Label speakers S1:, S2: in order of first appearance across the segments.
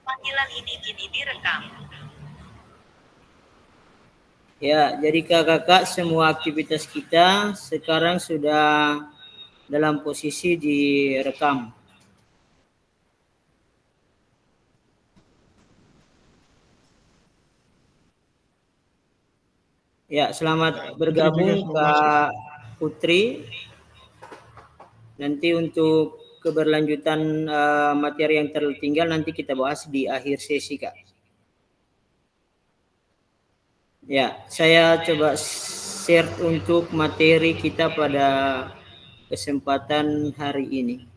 S1: Panggilan ini kini direkam.
S2: Ya, jadi kakak-kakak semua aktivitas kita sekarang sudah dalam posisi direkam. Ya, selamat bergabung Kak Putri. Nanti untuk keberlanjutan materi yang tertinggal nanti kita bahas di akhir sesi, Kak. Ya, saya coba share untuk materi kita pada kesempatan hari ini.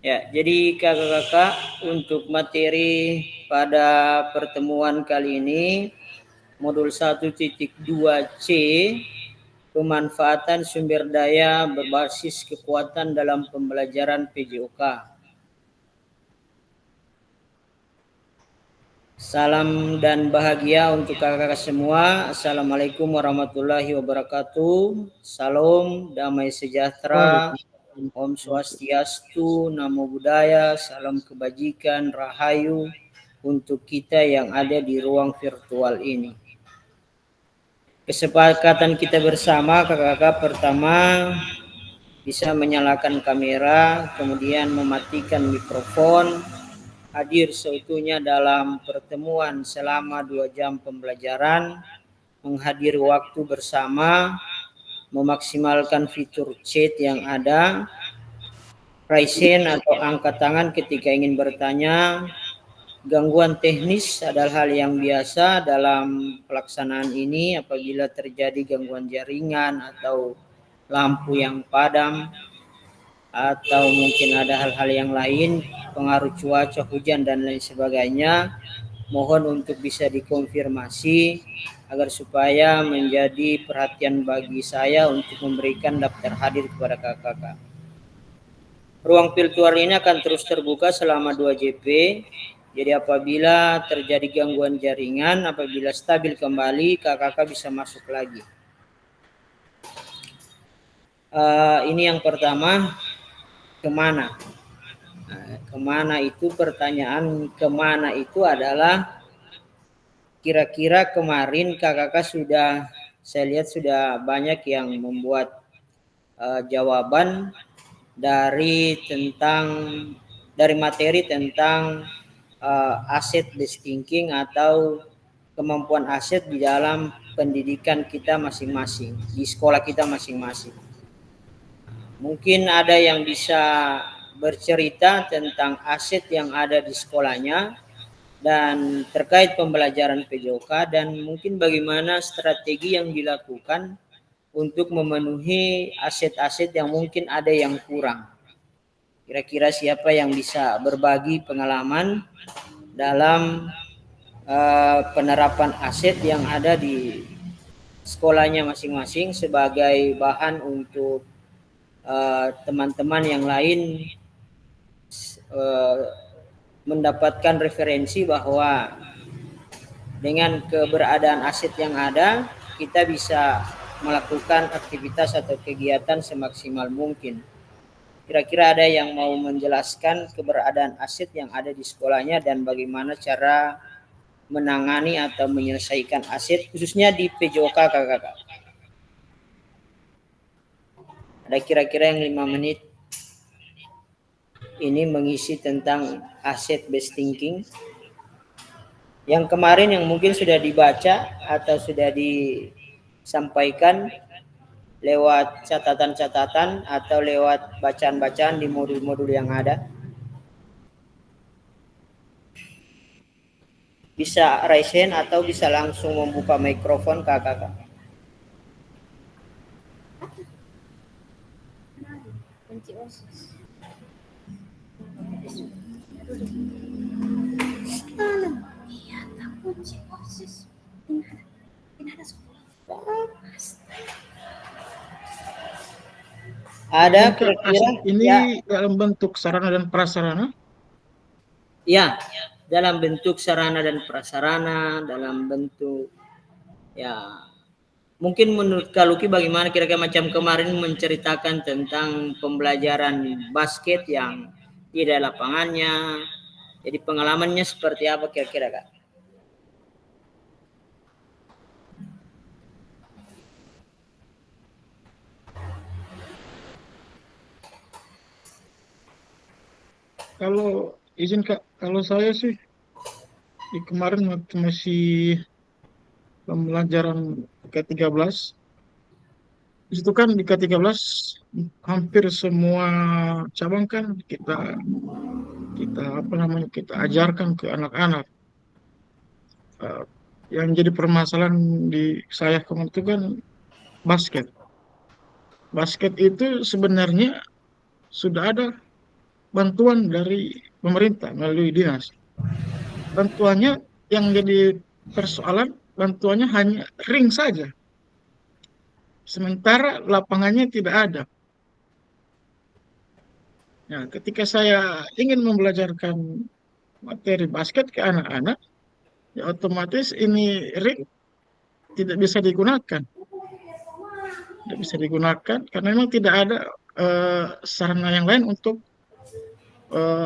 S2: Ya, jadi kakak-kakak untuk materi pada pertemuan kali ini modul 1.2C pemanfaatan sumber daya berbasis kekuatan dalam pembelajaran PJOK. Salam dan bahagia untuk kakak-kakak semua. Assalamualaikum warahmatullahi wabarakatuh. Salam damai sejahtera. Om Swastiastu, Namo Buddhaya, salam kebajikan, rahayu untuk kita yang ada di ruang virtual ini. Kesepakatan kita bersama kakak-kakak pertama bisa menyalakan kamera, kemudian mematikan mikrofon, hadir seutuhnya dalam pertemuan selama 2 jam pembelajaran, menghadiri waktu bersama, memaksimalkan fitur chat yang ada, raise hand atau angkat tangan ketika ingin bertanya. Gangguan teknis adalah hal yang biasa dalam pelaksanaan ini. Apabila terjadi gangguan jaringan atau lampu yang padam atau mungkin ada hal-hal yang lain, pengaruh cuaca, hujan dan lain sebagainya, mohon untuk bisa dikonfirmasi agar supaya menjadi perhatian bagi saya untuk memberikan daftar hadir kepada kakak-kakak. Ruang virtual ini akan terus terbuka selama 2 JP. Jadi apabila terjadi gangguan jaringan, apabila stabil kembali, kakak-kakak bisa masuk lagi. Ini yang pertama, kemana? Kemana itu pertanyaan kemana itu adalah kira-kira kemarin kakak-kakak sudah, saya lihat sudah banyak yang membuat jawaban dari materi tentang asset based thinking atau kemampuan aset di dalam pendidikan kita masing-masing, di sekolah kita masing-masing. Mungkin ada yang bisa bercerita tentang aset yang ada di sekolahnya dan terkait pembelajaran PJOK dan mungkin bagaimana strategi yang dilakukan untuk memenuhi aset-aset yang mungkin ada yang kurang. Kira-kira siapa yang bisa berbagi pengalaman dalam penerapan aset yang ada di sekolahnya masing-masing sebagai bahan untuk teman-teman yang lain mendapatkan referensi bahwa dengan keberadaan aset yang ada, kita bisa melakukan aktivitas atau kegiatan semaksimal mungkin. Kira-kira ada yang mau menjelaskan keberadaan aset yang ada di sekolahnya dan bagaimana cara menangani atau menyelesaikan aset khususnya di PJOK kakak-kakak. Ada kira-kira yang 5 menit ini mengisi tentang asset based thinking. Yang kemarin yang mungkin sudah dibaca atau sudah disampaikan lewat catatan-catatan atau lewat bacaan-bacaan di modul-modul yang ada. Bisa raise hand atau bisa langsung membuka mikrofon kakak-kakak. Ada
S3: Bukankah
S2: kira-kira?
S3: aset ini
S2: Ya,
S3: dalam bentuk sarana dan prasarana?
S2: ya, dalam bentuk sarana dan prasarana, dalam bentuk ya. Mungkin menurut Kak Luki bagaimana kira-kira macam kemarin menceritakan tentang pembelajaran basket yang tidak lapangannya. Jadi pengalamannya seperti apa kira-kira Kak?
S3: Kalau izin Kak, kalau saya sih di kemarin waktu masih pembelajaran K13, di situ kan di K13 hampir semua cabang kan kita kita apa namanya kita ajarkan ke anak-anak. Eh, yang jadi permasalahan di saya kemarin itu kan basket. Basket itu sebenarnya sudah ada bantuan dari pemerintah melalui dinas. Bantuannya yang jadi persoalan, bantuannya hanya ring saja. Sementara lapangannya tidak ada. Nah, ketika saya ingin membelajarkan materi basket ke anak-anak, ya otomatis ini ring tidak bisa digunakan. Tidak bisa digunakan karena memang tidak ada sarana yang lain untuk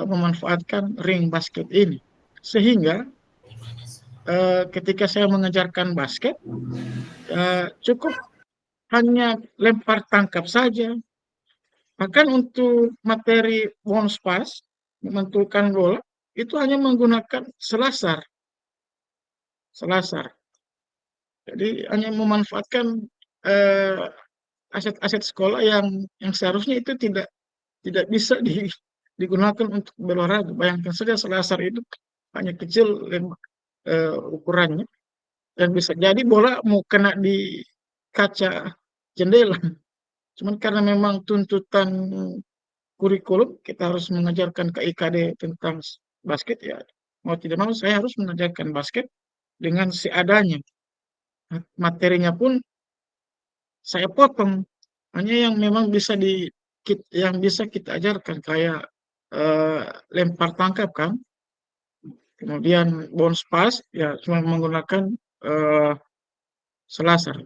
S3: memanfaatkan ring basket ini. Sehingga ketika saya mengajarkan basket, cukup hanya lempar tangkap saja. Bahkan untuk materi bounce pass, memantulkan bola, itu hanya menggunakan selasar. Selasar. Jadi hanya memanfaatkan aset-aset sekolah yang seharusnya itu tidak bisa digunakan untuk berolahraga. Bayangkan saja selasar itu hanya kecil ukurannya dan bisa jadi bola mau kena di kaca jendela. Cuman karena memang tuntutan kurikulum kita harus mengajarkan ke IKD tentang basket, ya mau tidak mau saya harus mengajarkan basket dengan seadanya. Materinya pun saya potong hanya yang memang yang bisa kita ajarkan kayak eh, lempar tangkap kan, kemudian bounce pass ya cuma menggunakan eh, selasar.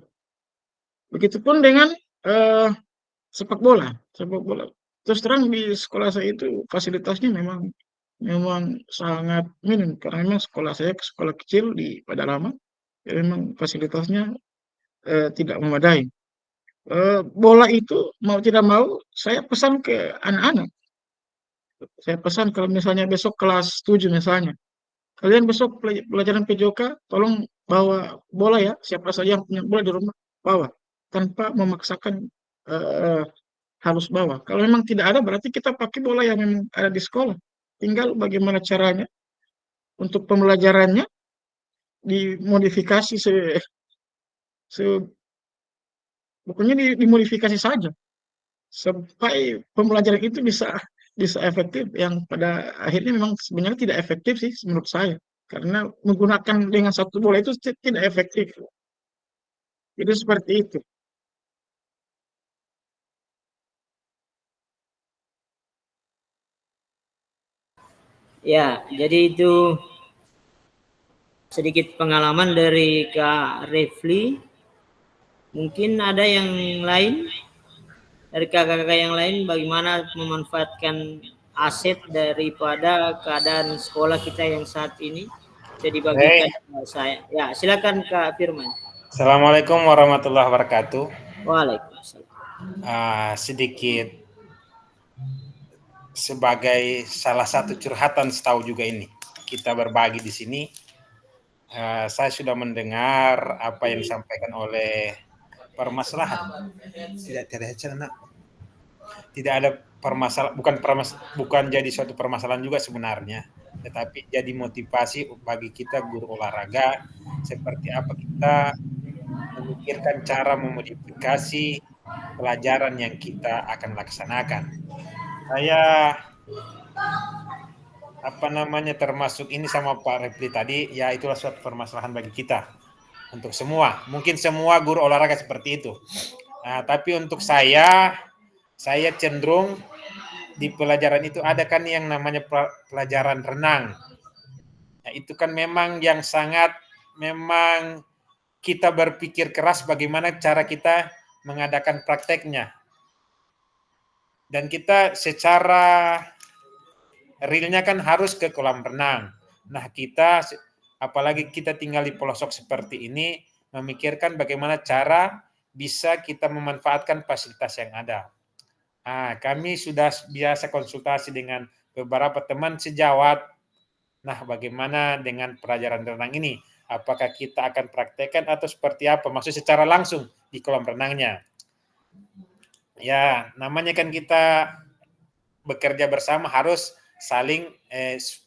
S3: Begitupun dengan eh, sepak bola. Sepak bola. Terus terang di sekolah saya itu fasilitasnya memang memang sangat minim karena memang sekolah saya sekolah kecil di Padalama, ya memang fasilitasnya tidak memadai. Bola itu mau tidak mau saya pesan ke anak-anak. Saya pesan kalau misalnya besok kelas 7 misalnya, kalian besok pelajaran PJOK tolong bawa bola ya, siapa saja yang punya bola di rumah bawa tanpa memaksakan eh, harus bawa. Kalau memang tidak ada berarti kita pakai bola yang memang ada di sekolah. Tinggal bagaimana caranya untuk pembelajarannya dimodifikasi se pokoknya dimodifikasi saja sampai pembelajaran itu bisa bisa efektif yang pada akhirnya memang sebenarnya tidak efektif sih menurut saya karena menggunakan dengan satu bola itu tidak efektif. Jadi seperti itu.
S2: Ya, jadi itu sedikit pengalaman dari Kak Refli. Mungkin ada yang lain dari kakak-kakak yang lain bagaimana memanfaatkan aset daripada keadaan sekolah kita yang saat ini bisa dibagikan ke saya. Ya, silakan Kak Firman.
S4: Assalamualaikum warahmatullahi wabarakatuh.
S2: Waalaikumsalam.
S4: Sedikit sebagai salah satu curhatan setahu juga ini kita berbagi di sini. Saya sudah mendengar apa yang disampaikan oleh permasalahan. Tidak ada bukan jadi suatu permasalahan juga sebenarnya, tetapi jadi motivasi bagi kita guru olahraga seperti apa kita memikirkan cara memodifikasi pelajaran yang kita akan laksanakan. Saya termasuk ini sama Pak Refli tadi, ya itulah suatu permasalahan bagi kita untuk semua. Mungkin semua guru olahraga seperti itu. Nah, tapi untuk saya cenderung di pelajaran itu ada kan yang namanya pelajaran renang. Nah, itu kan memang yang sangat memang kita berpikir keras bagaimana cara kita mengadakan prakteknya. Dan kita secara realnya kan harus ke kolam renang. Nah, kita apalagi kita tinggal di pelosok seperti ini, memikirkan bagaimana cara bisa kita memanfaatkan fasilitas yang ada. Nah, kami sudah biasa konsultasi dengan beberapa teman sejawat. Nah, bagaimana dengan pelajaran renang ini? Apakah kita akan praktekkan atau seperti apa? Maksudnya secara langsung di kolam renangnya. Ya, namanya kan kita bekerja bersama harus saling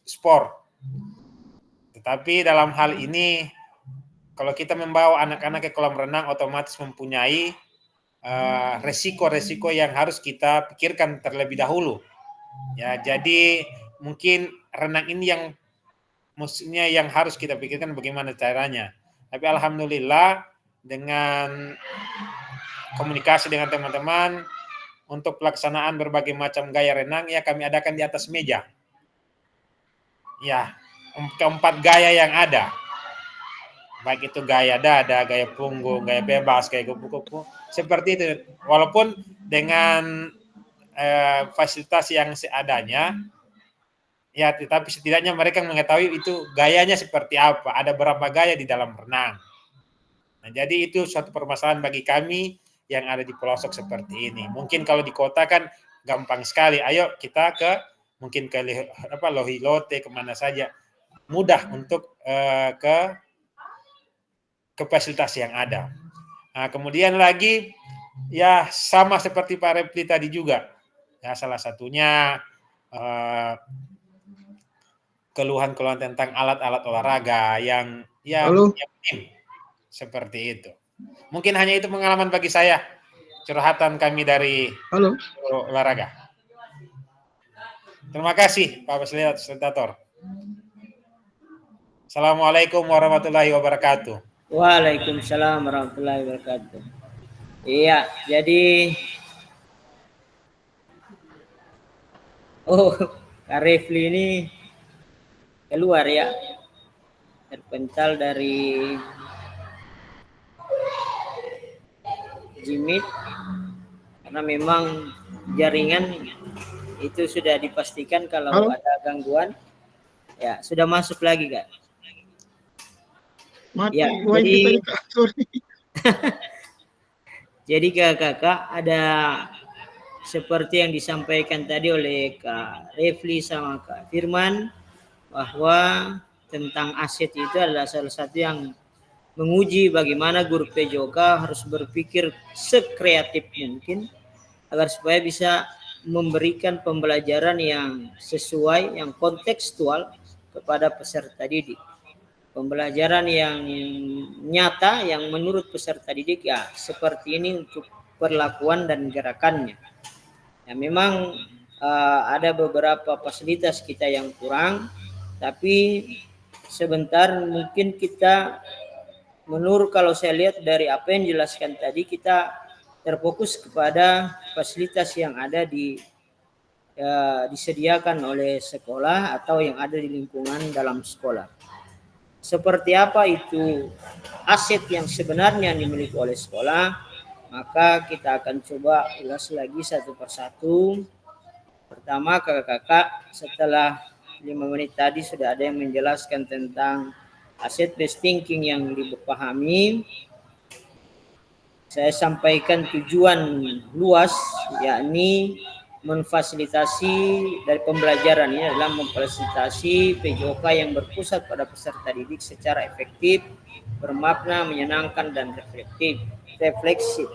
S4: sport. Tetapi dalam hal ini, kalau kita membawa anak-anak ke kolam renang, otomatis mempunyai resiko-resiko yang harus kita pikirkan terlebih dahulu. Ya, jadi mungkin renang ini yang maksudnya yang harus kita pikirkan bagaimana caranya. Tapi alhamdulillah dengan komunikasi dengan teman-teman untuk pelaksanaan berbagai macam gaya renang ya kami adakan di atas meja. Ya, keempat gaya yang ada. Baik itu gaya dada, gaya punggung, gaya bebas, gaya kupu-kupu. Seperti itu. Walaupun dengan fasilitas yang seadanya, ya tetapi setidaknya mereka mengetahui itu gayanya seperti apa. Ada berapa gaya di dalam renang. Nah, jadi itu suatu permasalahan bagi kami yang ada di pelosok seperti ini. Mungkin kalau di kota kan gampang sekali. Ayo kita mungkin ke Lohilote, kemana saja. Mudah untuk ke fasilitas yang ada. Nah, kemudian lagi ya sama seperti Pak Refli tadi juga. Ya salah satunya keluhan-keluhan tentang alat-alat olahraga yang minim seperti itu. Mungkin hanya itu pengalaman bagi saya. Curhatan kami dari olahraga. Terima kasih Pak Fasilitator. Assalamualaikum warahmatullahi wabarakatuh.
S2: Waalaikumsalam warahmatullahi wabarakatuh. Iya, jadi Kak Refli ini keluar ya, terpental dari Jimit karena memang jaringan itu sudah dipastikan kalau ada gangguan. Ya, sudah masuk lagi Kak.
S3: Mati,
S2: ya, jadi Kakak ada seperti yang disampaikan tadi oleh Kak Refli sama Kak Firman bahwa tentang aset itu adalah salah satu yang menguji bagaimana guru PJOK harus berpikir sekreatif mungkin agar supaya bisa memberikan pembelajaran yang sesuai, yang kontekstual kepada peserta didik. Pembelajaran yang nyata yang menurut peserta didik ya seperti ini untuk perlakuan dan gerakannya. Ya memang ada beberapa fasilitas kita yang kurang, tapi sebentar mungkin kita menurut kalau saya lihat dari apa yang dijelaskan tadi kita terfokus kepada fasilitas yang ada disediakan oleh sekolah atau yang ada di lingkungan dalam sekolah. Seperti apa itu aset yang sebenarnya dimiliki oleh sekolah, maka kita akan coba ulas lagi satu persatu. Pertama, kakak-kakak setelah 5 menit tadi sudah ada yang menjelaskan tentang asset based thinking yang dipahami. Saya sampaikan tujuan luas, yakni memfasilitasi dari pembelajaran ini adalah memfasilitasi PJOK yang berpusat pada peserta didik secara efektif, bermakna, menyenangkan, dan refleksif.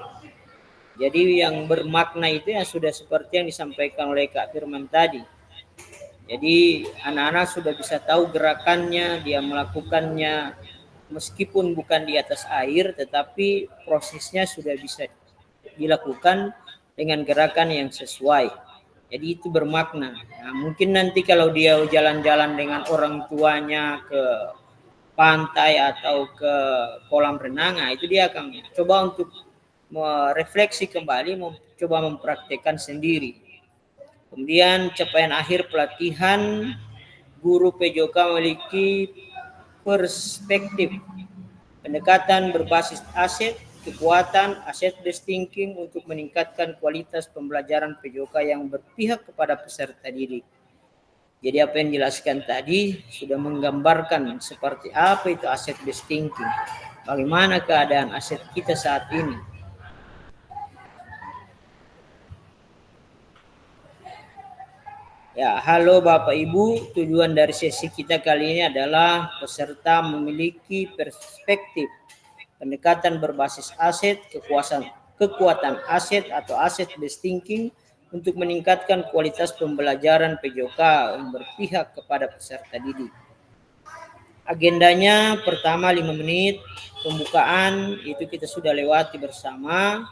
S2: Jadi yang bermakna itu yang sudah seperti yang disampaikan oleh Kak Firman tadi. Jadi anak-anak sudah bisa tahu gerakannya, dia melakukannya meskipun bukan di atas air, tetapi prosesnya sudah bisa dilakukan dengan gerakan yang sesuai. Jadi itu bermakna. Nah, mungkin nanti kalau dia jalan-jalan dengan orang tuanya ke pantai atau ke kolam renang, nah itu dia akan coba untuk merefleksi kembali, coba mempraktekkan sendiri. Kemudian capaian akhir pelatihan, guru PJOK memiliki perspektif pendekatan berbasis aset, kekuatan, asset-based thinking untuk meningkatkan kualitas pembelajaran PJOK yang berpihak kepada peserta didik. Jadi apa yang dijelaskan tadi sudah menggambarkan seperti apa itu asset-based thinking. Bagaimana keadaan aset kita saat ini. Ya, halo Bapak Ibu, tujuan dari sesi kita kali ini adalah peserta memiliki perspektif pendekatan berbasis aset, kekuatan aset atau asset-based thinking untuk meningkatkan kualitas pembelajaran PJOK yang berpihak kepada peserta didik. Agendanya pertama 5 menit, pembukaan itu kita sudah lewati bersama.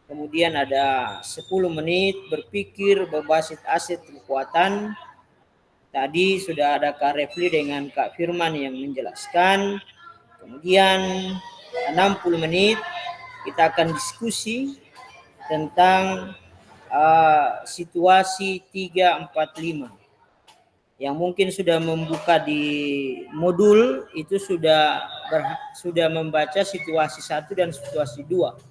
S2: Kemudian ada 10 menit berpikir berbasis aset kekuatan. Tadi sudah ada Kak Refli dengan Kak Firman yang menjelaskan. Kemudian 60 menit kita akan diskusi tentang situasi 345. Yang mungkin sudah membuka di modul itu sudah membaca situasi 1 dan situasi 2.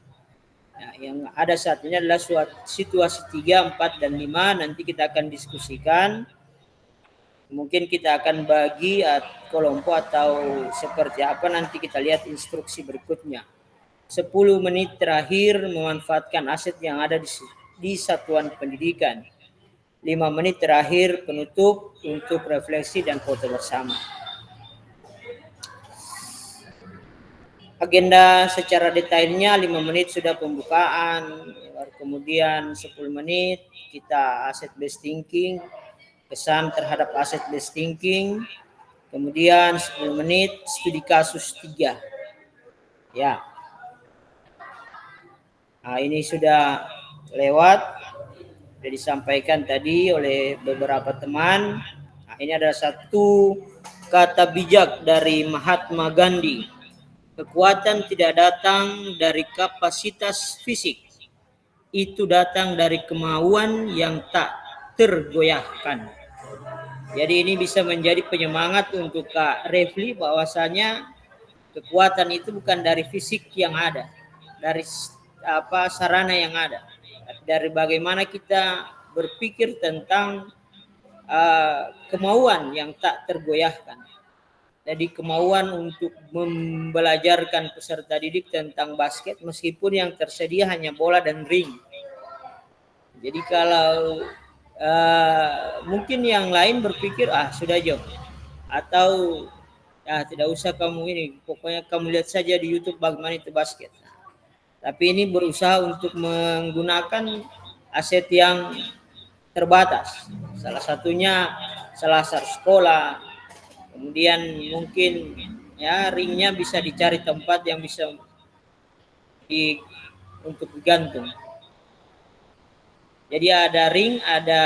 S2: Nah, yang ada satunya adalah situasi 3, 4, dan 5. Nanti kita akan diskusikan. Mungkin kita akan bagi kelompok atau seperti apa, nanti kita lihat instruksi berikutnya. 10 menit terakhir memanfaatkan aset yang ada di satuan pendidikan. 5 menit terakhir penutup untuk refleksi dan foto bersama. Agenda secara detailnya 5 menit sudah pembukaan, kemudian 10 menit kita asset based thinking, pesan terhadap asset based thinking, kemudian 10 menit studi kasus 3. Ya. Nah, ini sudah lewat, sudah disampaikan tadi oleh beberapa teman. Nah, ini ada satu kata bijak dari Mahatma Gandhi. Kekuatan tidak datang dari kapasitas fisik, itu datang dari kemauan yang tak tergoyahkan. Jadi ini bisa menjadi penyemangat untuk Kak Refli bahwasanya kekuatan itu bukan dari fisik yang ada, dari sarana yang ada, dari bagaimana kita berpikir tentang kemauan yang tak tergoyahkan. Jadi kemauan untuk membelajarkan peserta didik tentang basket meskipun yang tersedia hanya bola dan ring. Jadi kalau mungkin yang lain berpikir sudah jauh atau tidak usah kamu ini, pokoknya kamu lihat saja di YouTube bagaimana itu basket. Tapi ini berusaha untuk menggunakan aset yang terbatas. Salah satunya selasar sekolah. Kemudian mungkin ringnya bisa dicari tempat yang bisa untuk digantung. Jadi ada ring, ada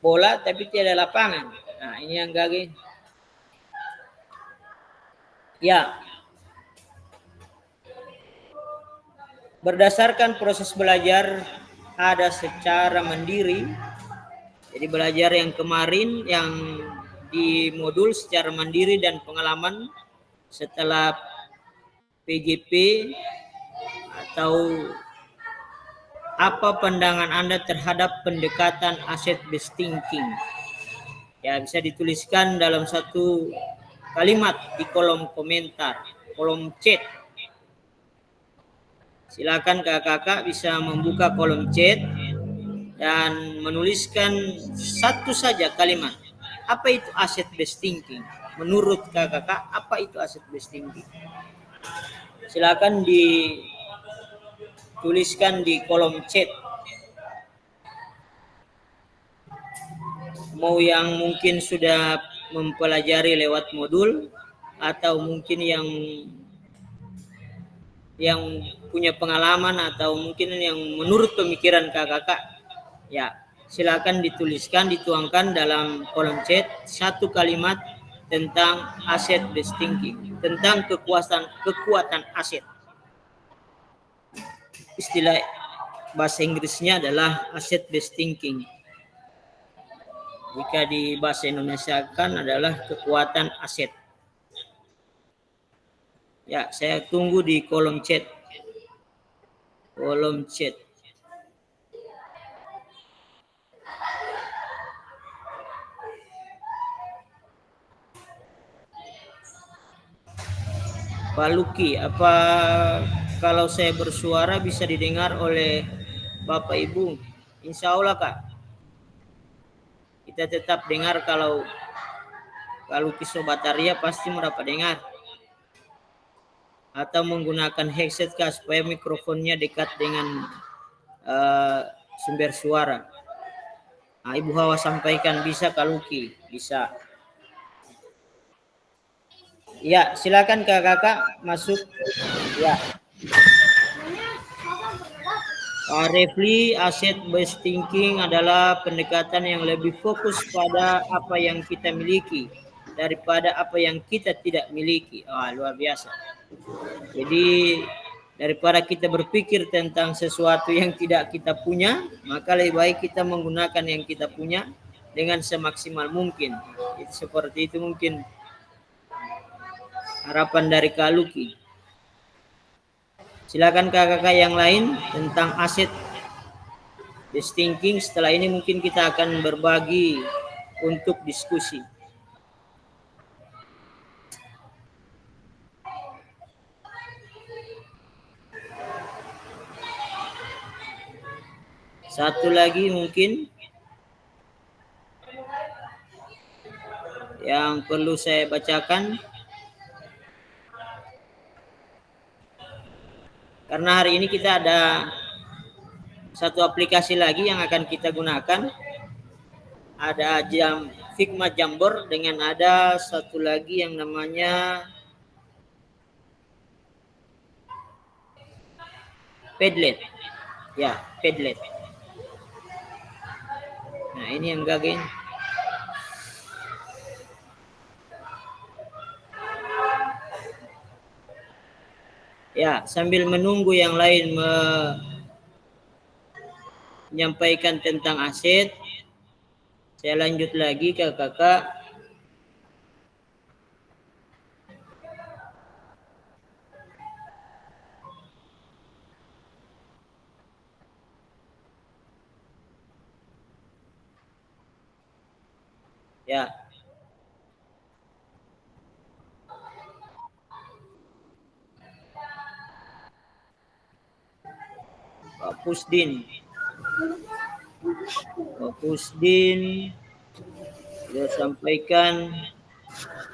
S2: bola, tapi tidak ada lapangan. Nah, ini yang gagal. Ya. Berdasarkan proses belajar ada secara mandiri. Jadi belajar yang kemarin yang di modul secara mandiri dan pengalaman setelah PJP, atau apa pandangan Anda terhadap pendekatan asset based thinking? Ya, bisa dituliskan dalam satu kalimat di kolom komentar, kolom chat. Silakan kakak-kakak bisa membuka kolom chat dan menuliskan satu saja kalimat. Apa itu asset based thinking? Menurut kakak, apa itu asset based thinking? Silakan dituliskan di kolom chat. Mau yang mungkin sudah mempelajari lewat modul atau mungkin yang punya pengalaman atau mungkin yang menurut pemikiran kakak-kakak, ya silakan dituliskan, dituangkan dalam kolom chat satu kalimat tentang asset based thinking, tentang kekuatan aset. Istilah bahasa Inggrisnya adalah asset based thinking. Jika di bahasa Indonesia kan adalah kekuatan aset. Ya, saya tunggu di kolom chat. Kolom chat. Pak Luki, apa kalau saya bersuara bisa didengar oleh Bapak Ibu? Insya Allah, Kak. Kita tetap dengar kalau Kak Luki Sobataria pasti mau dapat dengar. Atau menggunakan headset, Kak, supaya mikrofonnya dekat dengan sumber suara. Nah, Ibu Hawa sampaikan, bisa Kak Luki? Bisa. Ya, silakan kakak masuk. Ya. Pak Refli, asset based thinking adalah pendekatan yang lebih fokus pada apa yang kita miliki daripada apa yang kita tidak miliki. Luar biasa. Jadi daripada kita berpikir tentang sesuatu yang tidak kita punya, maka lebih baik kita menggunakan yang kita punya dengan semaksimal mungkin. Seperti itu mungkin harapan dari Kak Luki. Silakan kakak-kakak yang lain tentang asset based thinking. Setelah ini mungkin kita akan berbagi untuk diskusi. Satu lagi mungkin yang perlu saya bacakan. Karena hari ini kita ada satu aplikasi lagi yang akan kita gunakan. Ada Figma Jamboard dengan ada satu lagi yang namanya Padlet. Ya, Padlet. Nah, ini yang gageng. Ya, sambil menunggu yang lain menyampaikan tentang aset, saya lanjut lagi kakak. Ya. Pak Pusdin sudah sampaikan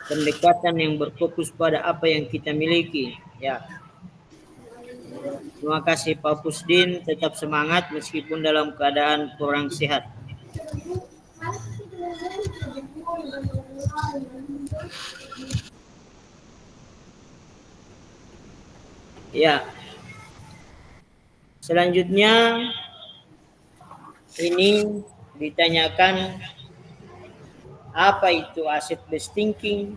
S2: pendekatan yang berfokus pada apa yang kita miliki. Ya. Terima kasih Pak Pusdin, tetap semangat meskipun dalam keadaan kurang sehat. Ya. Selanjutnya ini ditanyakan apa itu asset based thinking,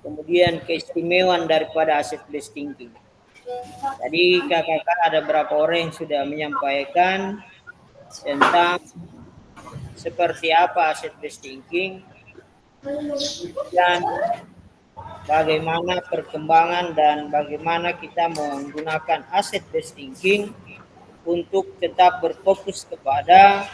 S2: kemudian keistimewaan daripada asset based thinking. Tadi kakak ada berapa orang yang sudah menyampaikan tentang seperti apa asset based thinking dan bagaimana perkembangan dan bagaimana kita menggunakan asset based thinking untuk tetap berfokus kepada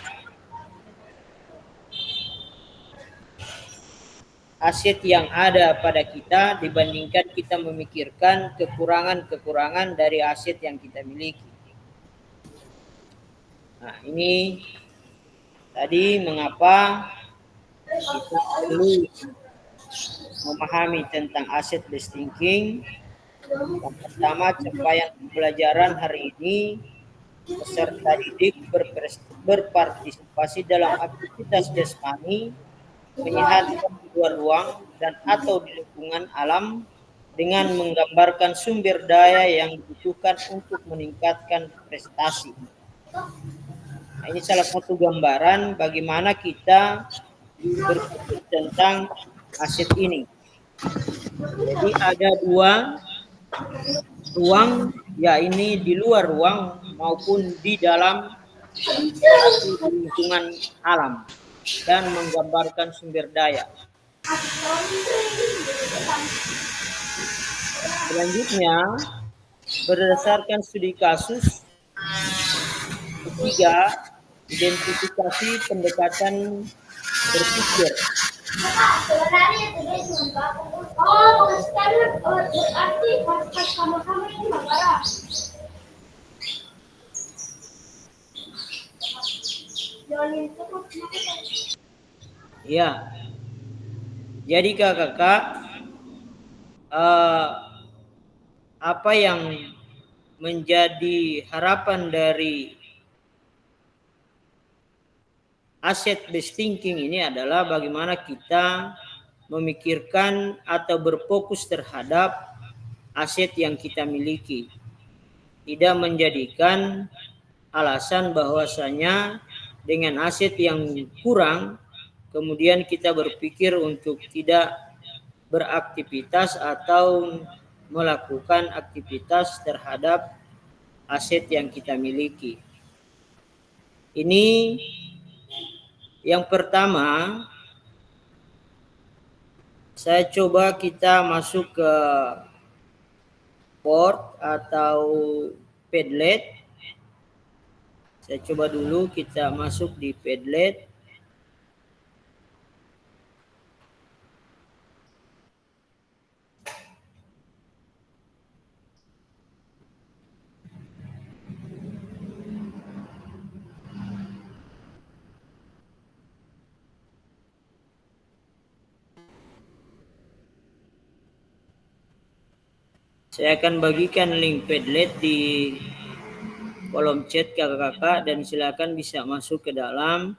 S2: aset yang ada pada kita dibandingkan kita memikirkan kekurangan-kekurangan dari aset yang kita miliki. Nah, ini tadi mengapa kita perlu memahami tentang asset based thinking. Yang pertama, capaian pembelajaran hari ini peserta didik berpartisipasi dalam aktivitas jasmani, menyehatkan di luar ruang dan atau di lingkungan alam dengan menggambarkan sumber daya yang dibutuhkan untuk meningkatkan prestasi. Nah, Ini salah satu gambaran bagaimana kita berpikir tentang aset ini. Jadi ada dua ruang, ya ini di luar ruang maupun di dalam lingkungan alam, dan menggambarkan sumber daya. Selanjutnya, berdasarkan studi kasus, ketiga, identifikasi pendekatan berpikir. Ya, jadi kakak, apa yang menjadi harapan dari asset based thinking ini adalah bagaimana kita memikirkan atau berfokus terhadap aset yang kita miliki, tidak menjadikan alasan bahwasanya dengan aset yang kurang kemudian kita berpikir untuk tidak beraktivitas atau melakukan aktivitas terhadap aset yang kita miliki. Ini yang pertama. Saya coba kita masuk ke port atau Padlet. Saya coba dulu kita masuk di Padlet. Saya akan bagikan link Padlet di kolom chat kakak-kakak dan silakan bisa masuk ke dalam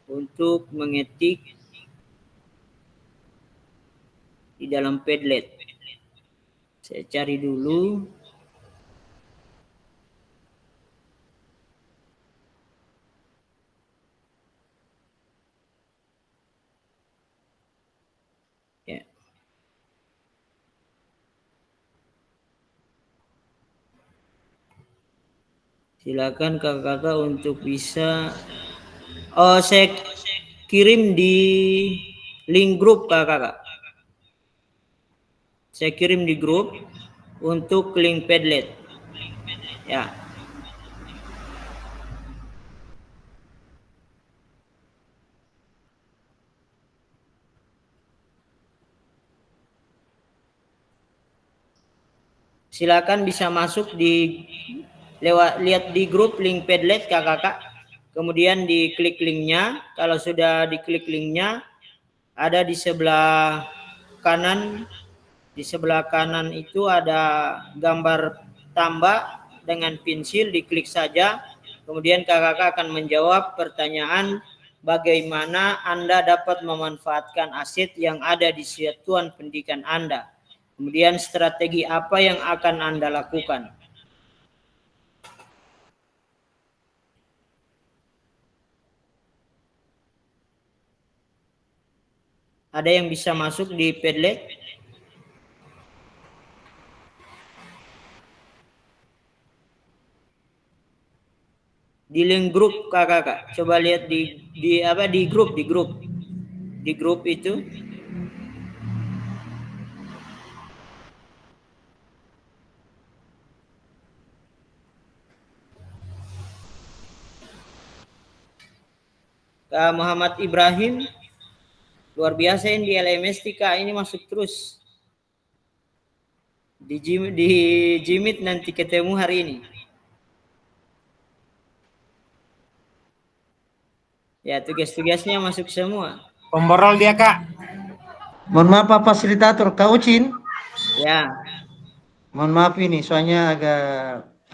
S2: untuk mengetik di dalam Padlet. Saya cari dulu. Ya. Silakan kakak-kakak untuk bisa. Saya kirim di link grup kakak-kakak. Saya kirim di grup untuk link Padlet. Ya. Silakan bisa masuk di lihat di grup link Padlet kakak-kakak, kemudian diklik linknya. Kalau sudah diklik linknya, ada di sebelah kanan. Di sebelah kanan itu ada gambar tambah dengan pensil, diklik saja. Kemudian kakak-kakak akan menjawab pertanyaan bagaimana Anda dapat memanfaatkan aset yang ada di satuan pendidikan Anda. Kemudian strategi apa yang akan Anda lakukan. Ada yang bisa masuk di Padlet? Di link grup kakak-kakak. Coba lihat di grup itu. Kak Muhammad Ibrahim. Luar biasa ini di LMS Tika ini masuk terus. Di Jimit nanti ketemu hari ini. Ya, tugas-tugasnya masuk semua.
S4: Pemborol dia, Kak.
S5: Mohon maaf Pak Fasilitator, Kak Ucin.
S2: Ya.
S5: Mohon maaf ini, soalnya agak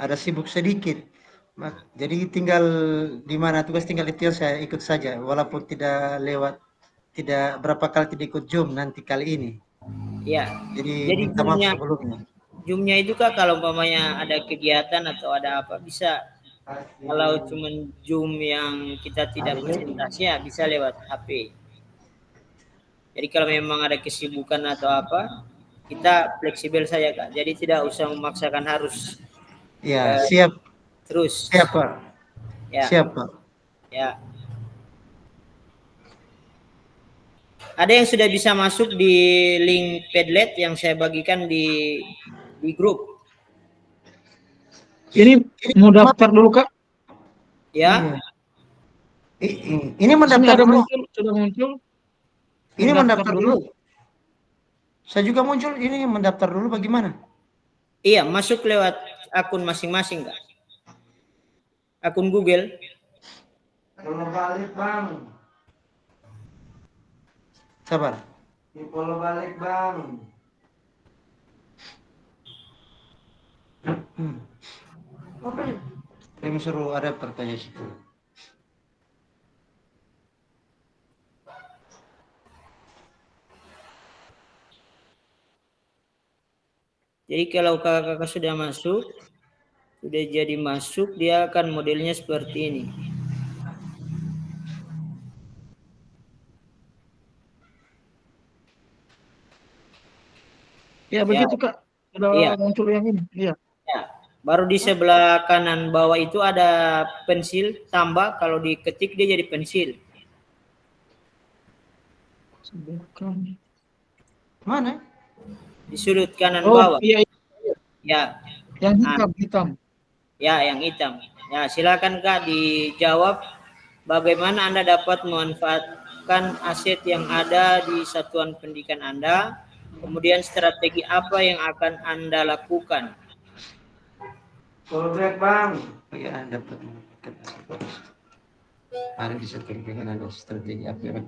S5: ada sibuk sedikit. Jadi tinggal di mana tugas tinggal itu saya ikut saja, walaupun tidak berapa kali tidak ikut Zoom nanti kali ini.
S2: Ya.
S5: Jadi minta maaf sebelumnya.
S2: Zoom-nya itu Kak kalau umpamanya ada kegiatan atau ada apa bisa Kalau cuma Zoom yang kita tidak presentasi ya bisa lewat HP. Jadi kalau memang ada kesibukan atau apa, kita fleksibel saja Kak. Jadi tidak usah memaksakan harus
S5: Ya, siap,
S2: terus.
S5: siap Pak.
S2: Ya,
S5: Siap Pak.
S2: ya. Ada yang sudah bisa masuk di link Padlet yang saya bagikan di grup.
S3: Ini mau daftar dulu Kak.
S2: Ya.
S5: Ini mendaftar
S3: Ada
S5: dulu.
S3: muncul, sudah muncul.
S5: Ini mendaftar dulu. Saya juga muncul. Ini mendaftar dulu bagaimana?
S2: Iya, masuk lewat akun masing-masing Kak. Akun Google.
S5: Follow balik Bang. Sabar. Di follow balik Bang. Apa ini? Saya suruh ada pertanyaan situ.
S2: Jadi kalau kakak-kakak sudah masuk, sudah jadi masuk, dia akan modelnya seperti ini.
S3: Ya begitu Kak. Sudah muncul yang ini. Iya.
S2: Ya. Baru di sebelah kanan bawah itu ada pensil tambah. Kalau diketik dia jadi pensil.
S5: Mana?
S2: Di sudut kanan bawah.
S3: Iya.
S2: Ya.
S3: Yang hitam.
S2: Ya, yang hitam. Ya, silakan Kak dijawab bagaimana Anda dapat memanfaatkan aset yang ada di satuan pendidikan Anda. Kemudian strategi apa yang akan Anda lakukan?
S5: Follow back Bang. Iya, dapat. Ada di satuan pendidikan ada strategi apa ya?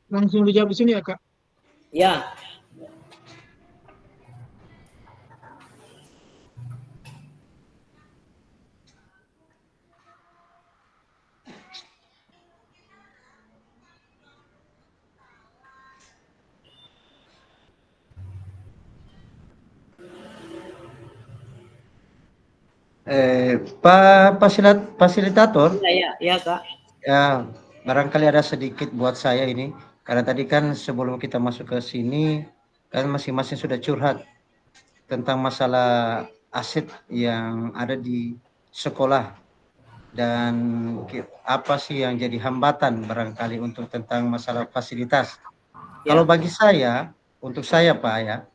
S3: Langsung dijawab di sini ya Kak.
S2: Ya.
S5: Pak fasilitator.
S2: Ya Kak.
S5: Ya, barangkali ada sedikit buat saya ini. Karena tadi kan sebelum kita masuk ke sini, kan masing-masing sudah curhat tentang masalah aset yang ada di sekolah. Dan apa sih yang jadi hambatan barangkali untuk tentang masalah fasilitas. Ya. Kalau bagi saya, untuk saya Pak ya,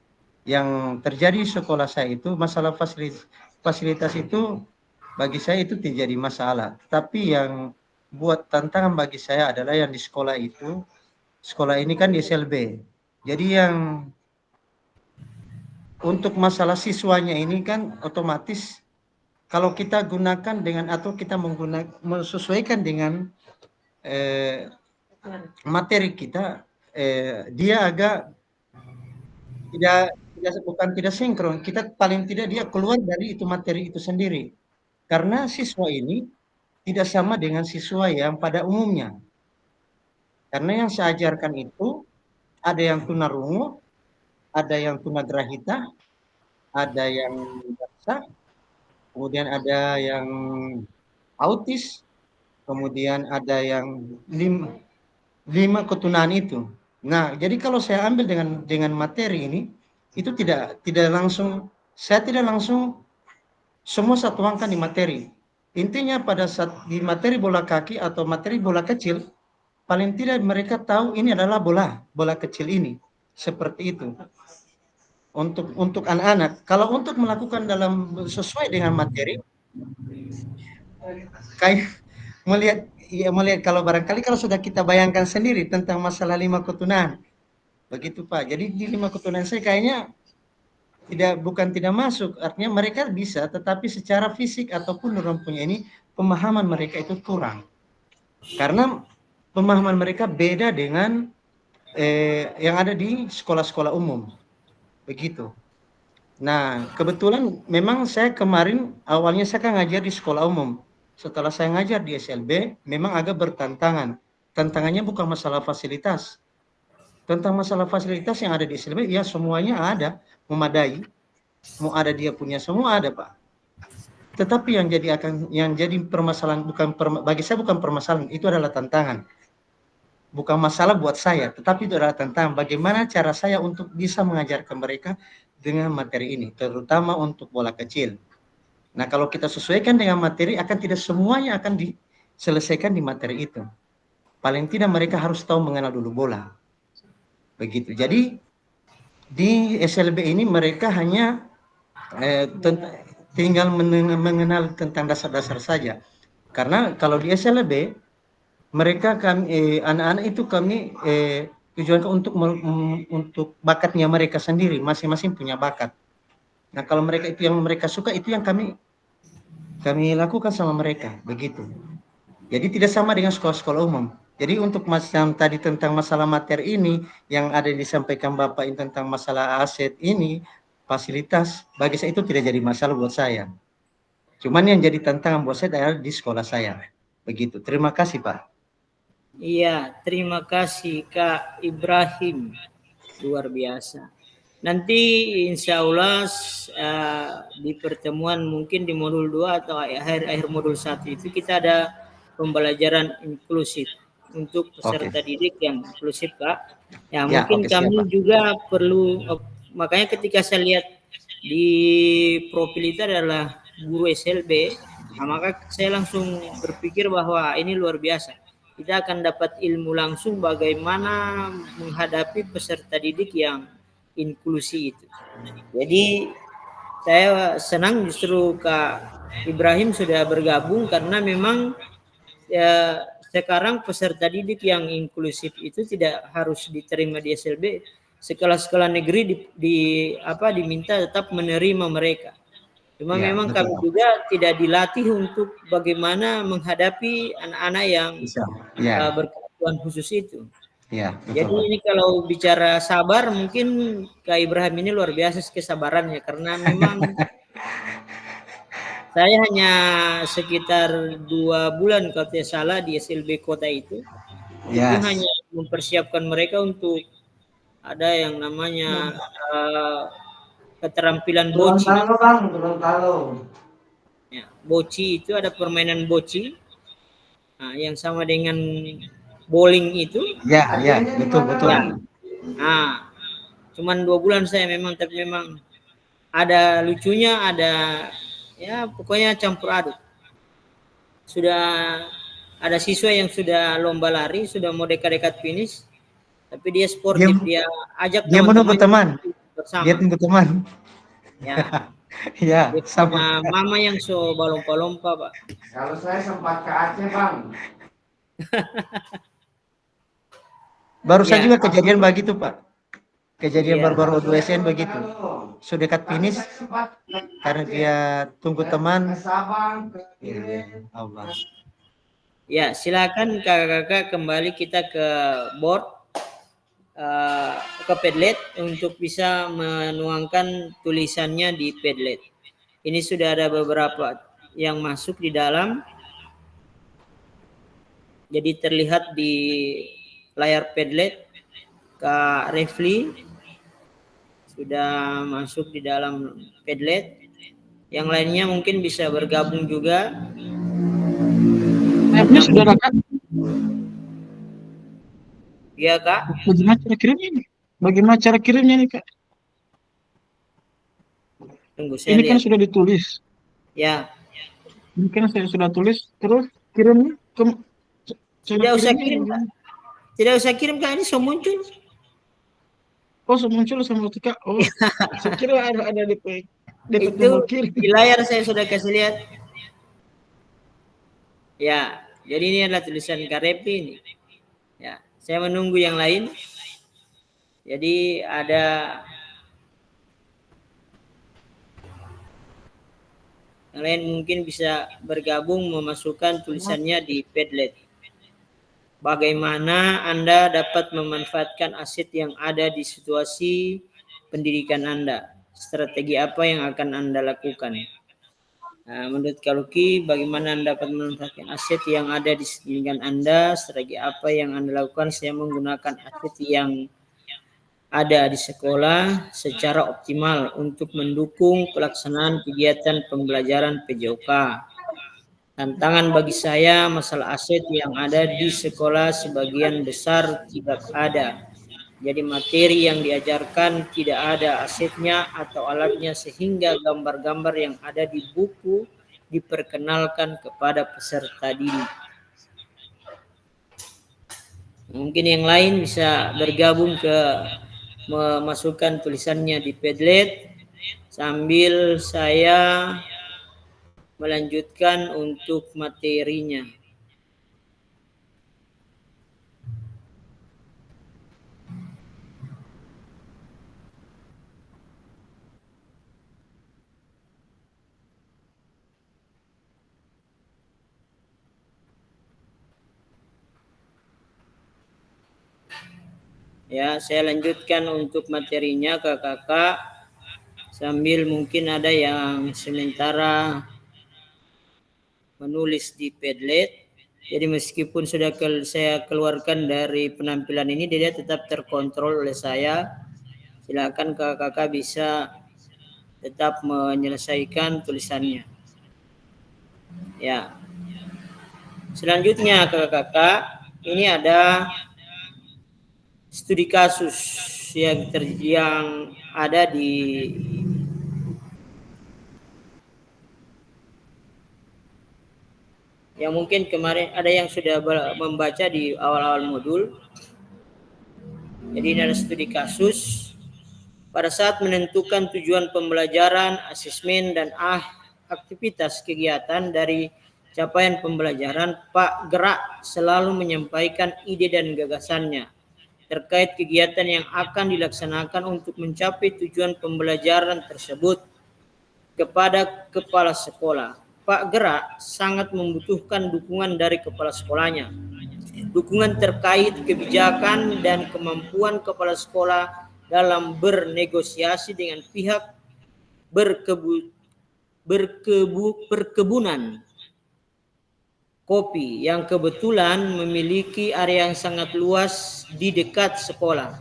S5: yang terjadi di sekolah saya itu masalah fasilitas itu bagi saya itu tidak jadi masalah. Tapi yang buat tantangan bagi saya adalah yang di sekolah itu, sekolah ini kan di SLB. Jadi yang untuk masalah siswanya ini kan otomatis kalau kita gunakan dengan atau kita menyesuaikan dengan materi kita, dia agak tidak sinkron. Kita paling tidak dia keluar dari itu materi itu sendiri. Karena siswa ini tidak sama dengan siswa yang pada umumnya. Karena yang saya ajarkan itu ada yang tunarungu, ada yang tunagrahita, ada yang basah, kemudian ada yang autis, kemudian ada yang lima ketunan itu. Nah, jadi kalau saya ambil dengan materi ini, itu tidak langsung, saya tidak langsung semua saya tuangkan di materi. Intinya pada saat di materi bola kaki atau materi bola kecil, paling tidak mereka tahu ini adalah bola kecil ini. Seperti itu. Untuk anak-anak, kalau untuk melakukan dalam sesuai dengan materi, kayak melihat kalau barangkali kalau sudah kita bayangkan sendiri tentang masalah 5 ketunan, begitu Pak. Jadi di 5 ketunan saya kayaknya bukan tidak masuk, artinya mereka bisa, tetapi secara fisik ataupun orang punya ini pemahaman mereka itu kurang, karena pemahaman mereka beda dengan yang ada di sekolah-sekolah umum, begitu. Nah, kebetulan memang saya kemarin awalnya saya kan ngajar di sekolah umum. Setelah saya ngajar di SLB, memang agak bertantangan. Tantangannya bukan masalah fasilitas. Tentang masalah fasilitas yang ada di SLB, ya semuanya ada, memadai. Mau ada dia punya semua ada, Pak. Tetapi yang jadi permasalahan bagi saya bukan permasalahan, itu adalah tantangan. Bukan masalah buat saya, tetapi itu adalah tantangan. Bagaimana cara saya untuk bisa mengajarkan mereka dengan materi ini, terutama untuk bola kecil. Nah, kalau kita sesuaikan dengan materi, akan tidak semuanya akan diselesaikan di materi itu. Paling tidak mereka harus tahu mengenal dulu bola. Begitu. Jadi di SLB ini mereka hanya tinggal mengenal tentang dasar-dasar saja. Karena kalau di SLB mereka anak-anak itu kami tujuankan untuk bakatnya mereka sendiri, masing-masing punya bakat. Nah, kalau mereka itu yang mereka suka, itu yang kami lakukan sama mereka, begitu. Jadi tidak sama dengan sekolah-sekolah umum. Jadi untuk macam tadi tentang masalah materi ini yang ada disampaikan Bapak ini tentang masalah aset ini, fasilitas, bagi saya itu tidak jadi masalah buat saya. Cuman yang jadi tantangan buat saya adalah di sekolah saya. Begitu. Terima kasih, Pak.
S2: Iya, terima kasih Kak Ibrahim. Luar biasa. Nanti insya Allah di pertemuan mungkin di modul 2 atau akhir modul 1 itu kita ada pembelajaran inklusif untuk peserta didik yang inklusif, Kak. Ya, mungkin kami juga perlu, makanya ketika saya lihat di profil itu adalah guru SLB, maka saya langsung berpikir bahwa ini luar biasa. Kita akan dapat ilmu langsung bagaimana menghadapi peserta didik yang inklusi itu. Jadi saya senang justru Kak Ibrahim sudah bergabung karena memang ya, sekarang peserta didik yang inklusif itu tidak harus diterima di SLB. Sekolah-sekolah negeri diminta tetap menerima mereka. Cuma memang betul. Kami juga tidak dilatih untuk bagaimana menghadapi anak-anak yang berkebutuhan khusus itu. Ya, betul. Jadi ini kalau bicara sabar, mungkin Kak Ibrahim ini luar biasa kesabarannya karena memang saya hanya sekitar 2 bulan kalau tidak salah di SLB kota itu. Itu hanya mempersiapkan mereka untuk ada yang namanya keterampilan boci. Ya, boci itu ada permainan boci, yang sama dengan bowling itu.
S5: Ya, betul.
S2: Ya. Nah, cuman 2 bulan saya memang, tapi memang ada lucunya, ada ya pokoknya campur aduk. Sudah ada siswa yang sudah lomba lari, sudah mau dekat-dekat finish, tapi dia sportif, dia ajak
S5: dia menunggu teman bersama. Dia tunggu teman.
S2: Ya.
S5: Ya,
S2: dia sama mama yang so balompa-lompa, Pak.
S5: Kalau saya sempat ke Aceh, Bang. Baru saja juga kejadian begitu, Pak. Kejadian baru-baru 2 SN begitu. Sudah dekat finish karena dia tunggu teman. Allah.
S2: Ya, silakan kakak-kakak kembali kita ke board, ke Padlet untuk bisa menuangkan tulisannya di Padlet. Ini sudah ada beberapa yang masuk di dalam. Jadi terlihat di layar Padlet. Kak Refli sudah masuk di dalam Padlet. Yang lainnya mungkin bisa bergabung juga.
S3: Ini sudah ada, Kak?
S2: Iya, Kak.
S3: Bagaimana cara kirimnya nih? Bagaimana cara kirimnya nih, Kak?
S2: Tunggu, saya
S3: ini
S2: lihat.
S3: Kan sudah ditulis.
S2: Ya.
S3: Ini kan saya sudah tulis, terus kirimnya ke
S2: tidak usah kirim, Kak. Tidak usah kirim, Kak. Ini sudah muncul.
S3: Oh, sudah muncul sama Kak. Oh, saya kira ada di
S2: itu di layar saya sudah kasih lihat. Ya, jadi ini adalah tulisan Kak Refli ini. Ya, saya menunggu yang lain. Jadi ada yang lain mungkin bisa bergabung memasukkan tulisannya di Padlet. Bagaimana Anda dapat memanfaatkan aset yang ada di situasi pendidikan Anda? strategi apa yang akan Anda lakukan? Nah, menurut Kaluki, bagaimana Anda dapat memanfaatkan aset yang ada di sekeliling Anda? Strategi apa yang Anda lakukan saya menggunakan aset yang ada di sekolah secara optimal untuk mendukung pelaksanaan kegiatan pembelajaran PJOK. Tantangan bagi saya, masalah aset yang ada di sekolah sebagian besar tidak ada. Jadi materi yang diajarkan tidak ada asetnya atau alatnya sehingga gambar-gambar yang ada di buku diperkenalkan kepada peserta didik. Mungkin yang lain bisa bergabung ke memasukkan tulisannya di Padlet sambil saya melanjutkan untuk materinya. Ya, saya lanjutkan untuk materinya ke kakak sambil mungkin ada yang sementara menulis di Padlet. Jadi meskipun sudah saya keluarkan dari penampilan ini, dia tetap terkontrol oleh saya. Silakan kakak bisa tetap menyelesaikan tulisannya. Ya. Selanjutnya kakak-kakak, ini ada studi kasus yang ada di yang mungkin kemarin ada yang sudah membaca di awal-awal modul. Jadi ini ada studi kasus pada saat menentukan tujuan pembelajaran, asesmen dan aktivitas kegiatan dari capaian pembelajaran. Pak Gerak selalu menyampaikan ide dan gagasannya terkait kegiatan yang akan dilaksanakan untuk mencapai tujuan pembelajaran tersebut kepada kepala sekolah. Pak Gerak sangat membutuhkan dukungan dari kepala sekolahnya. Dukungan terkait kebijakan dan kemampuan kepala sekolah dalam bernegosiasi dengan pihak perkebunan kopi yang kebetulan memiliki area yang sangat luas di dekat sekolah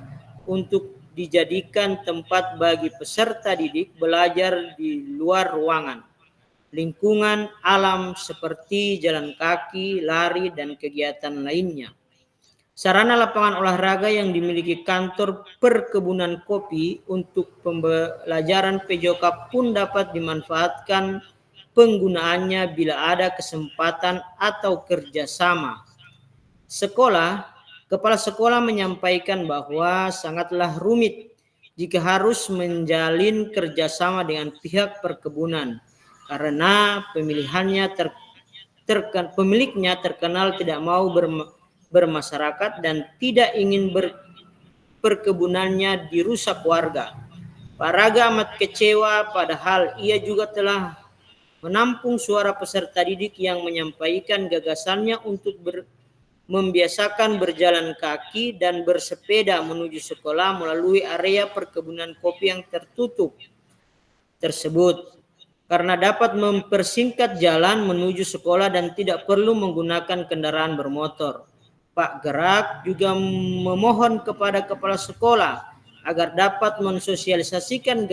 S2: untuk dijadikan tempat bagi peserta didik belajar di luar ruangan. Lingkungan alam seperti jalan kaki, lari, dan kegiatan lainnya. Sarana lapangan olahraga yang dimiliki kantor perkebunan kopi untuk pembelajaran PJOK pun dapat dimanfaatkan penggunaannya bila ada kesempatan atau kerjasama. Kepala sekolah menyampaikan bahwa sangatlah rumit jika harus menjalin kerjasama dengan pihak perkebunan karena pemiliknya terkenal tidak mau bermasyarakat dan tidak ingin perkebunannya dirusak warga. Pak Raga amat kecewa padahal ia juga telah menampung suara peserta didik yang menyampaikan gagasannya untuk membiasakan berjalan kaki dan bersepeda menuju sekolah melalui area perkebunan kopi yang tertutup tersebut karena dapat mempersingkat jalan menuju sekolah dan tidak perlu menggunakan kendaraan bermotor. Pak Gerak juga memohon kepada kepala sekolah agar dapat mensosialisasikan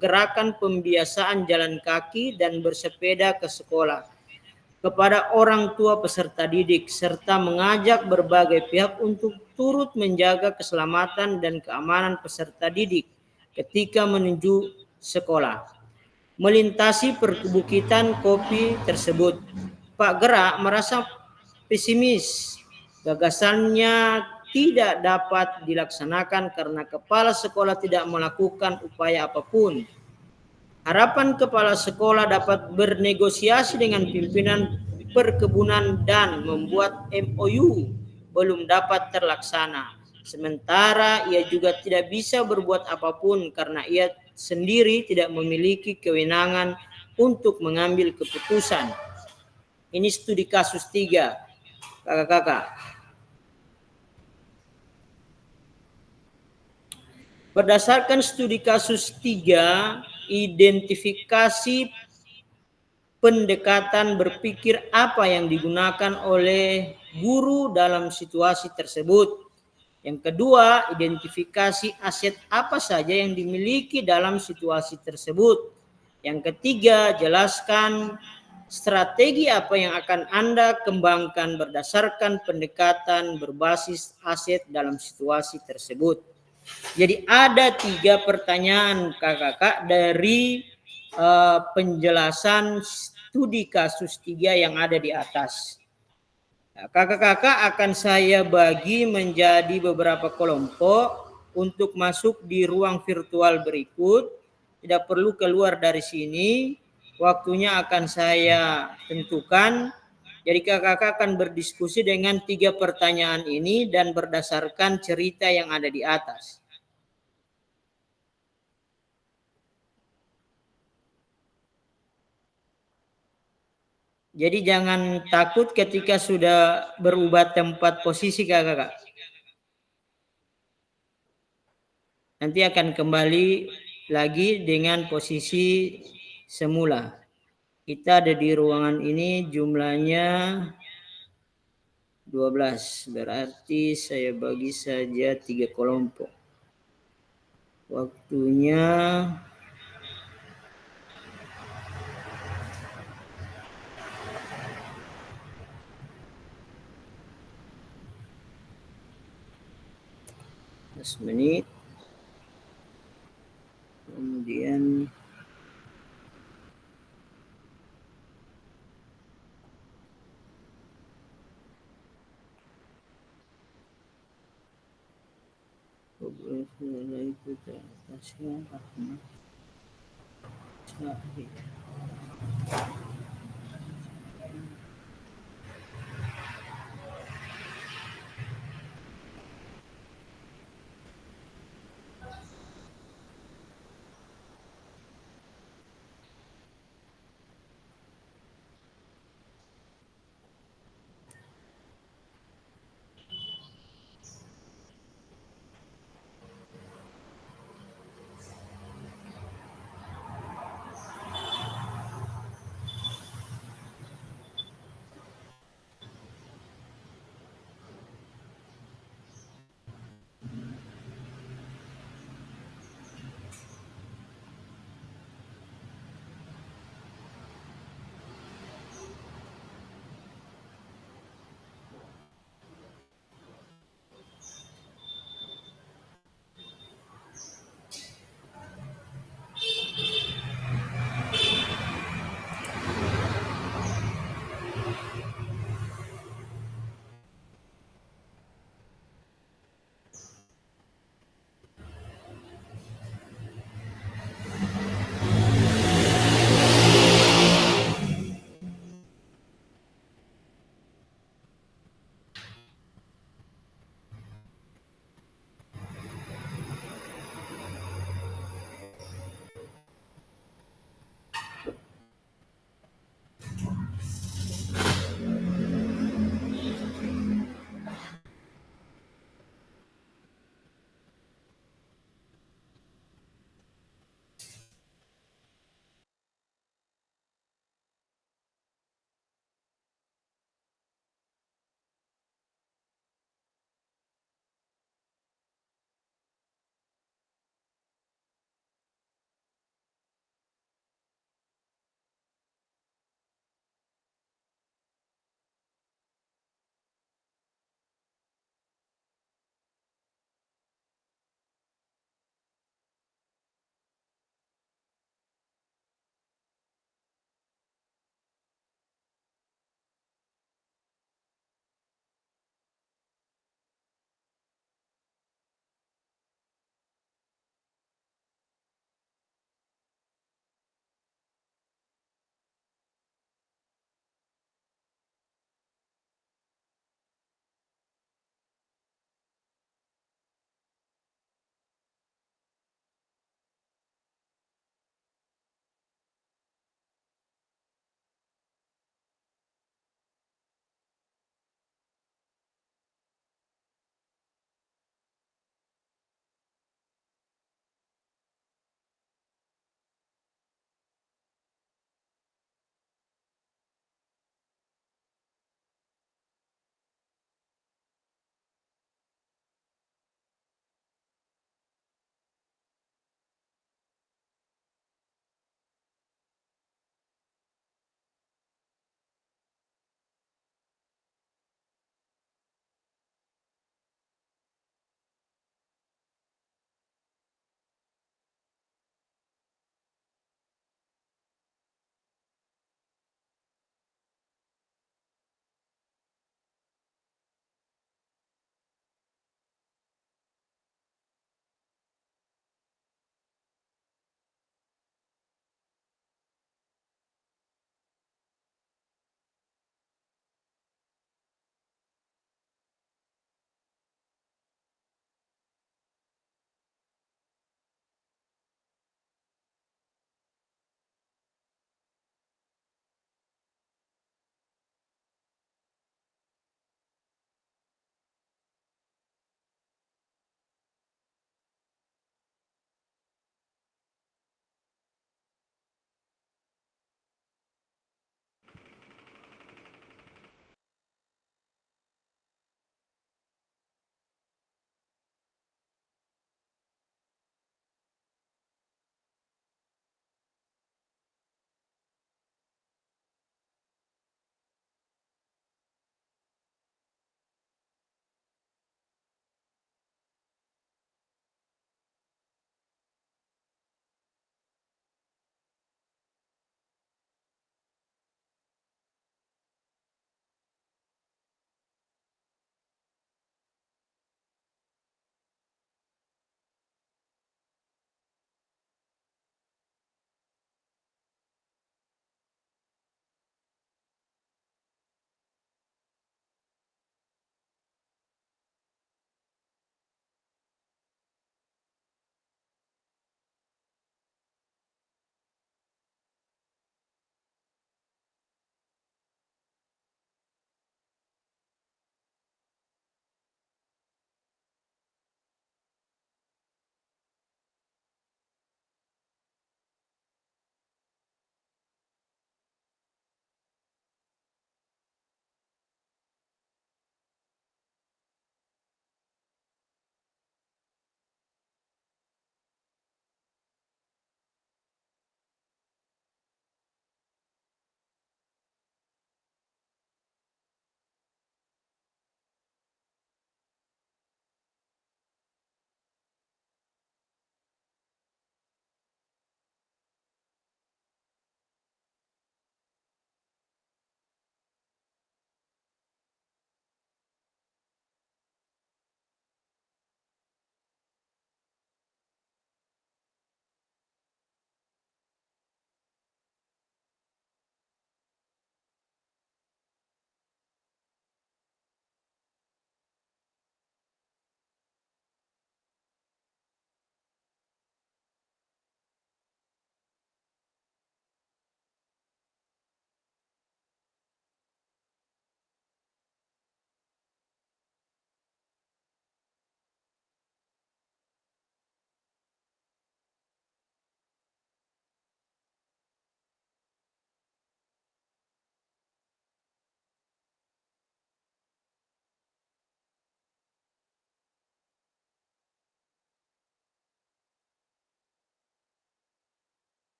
S2: gerakan pembiasaan jalan kaki dan bersepeda ke sekolah kepada orang tua peserta didik serta mengajak berbagai pihak untuk turut menjaga keselamatan dan keamanan peserta didik ketika menuju sekolah. Melintasi perbukitan kopi tersebut, Pak Gerak merasa pesimis. Gagasannya tidak dapat dilaksanakan karena kepala sekolah tidak melakukan upaya apapun. Harapan kepala sekolah dapat bernegosiasi dengan pimpinan perkebunan dan membuat MOU belum dapat terlaksana. Sementara ia juga tidak bisa berbuat apapun karena ia sendiri tidak memiliki kewenangan untuk mengambil keputusan. Ini studi kasus 3, kakak-kakak. Berdasarkan studi kasus 3, identifikasi pendekatan berpikir apa yang digunakan oleh guru dalam situasi tersebut. Yang kedua, identifikasi aset apa saja yang dimiliki dalam situasi tersebut. Yang ketiga, jelaskan strategi apa yang akan Anda kembangkan berdasarkan pendekatan berbasis aset dalam situasi tersebut. Jadi ada 3 pertanyaan kakak-kakak dari penjelasan studi kasus 3 yang ada di atas. Kakak-kakak akan saya bagi menjadi beberapa kelompok untuk masuk di ruang virtual berikut. Tidak perlu keluar dari sini. Waktunya akan saya tentukan. Jadi kakak-kakak akan berdiskusi dengan 3 pertanyaan ini dan berdasarkan cerita yang ada di atas. Jadi jangan takut ketika sudah berubah tempat posisi kakak-kakak. Nanti akan kembali lagi dengan posisi semula. Kita ada di ruangan ini jumlahnya 12. Berarti saya bagi saja 3 kelompok. Waktunya menit. Kemudian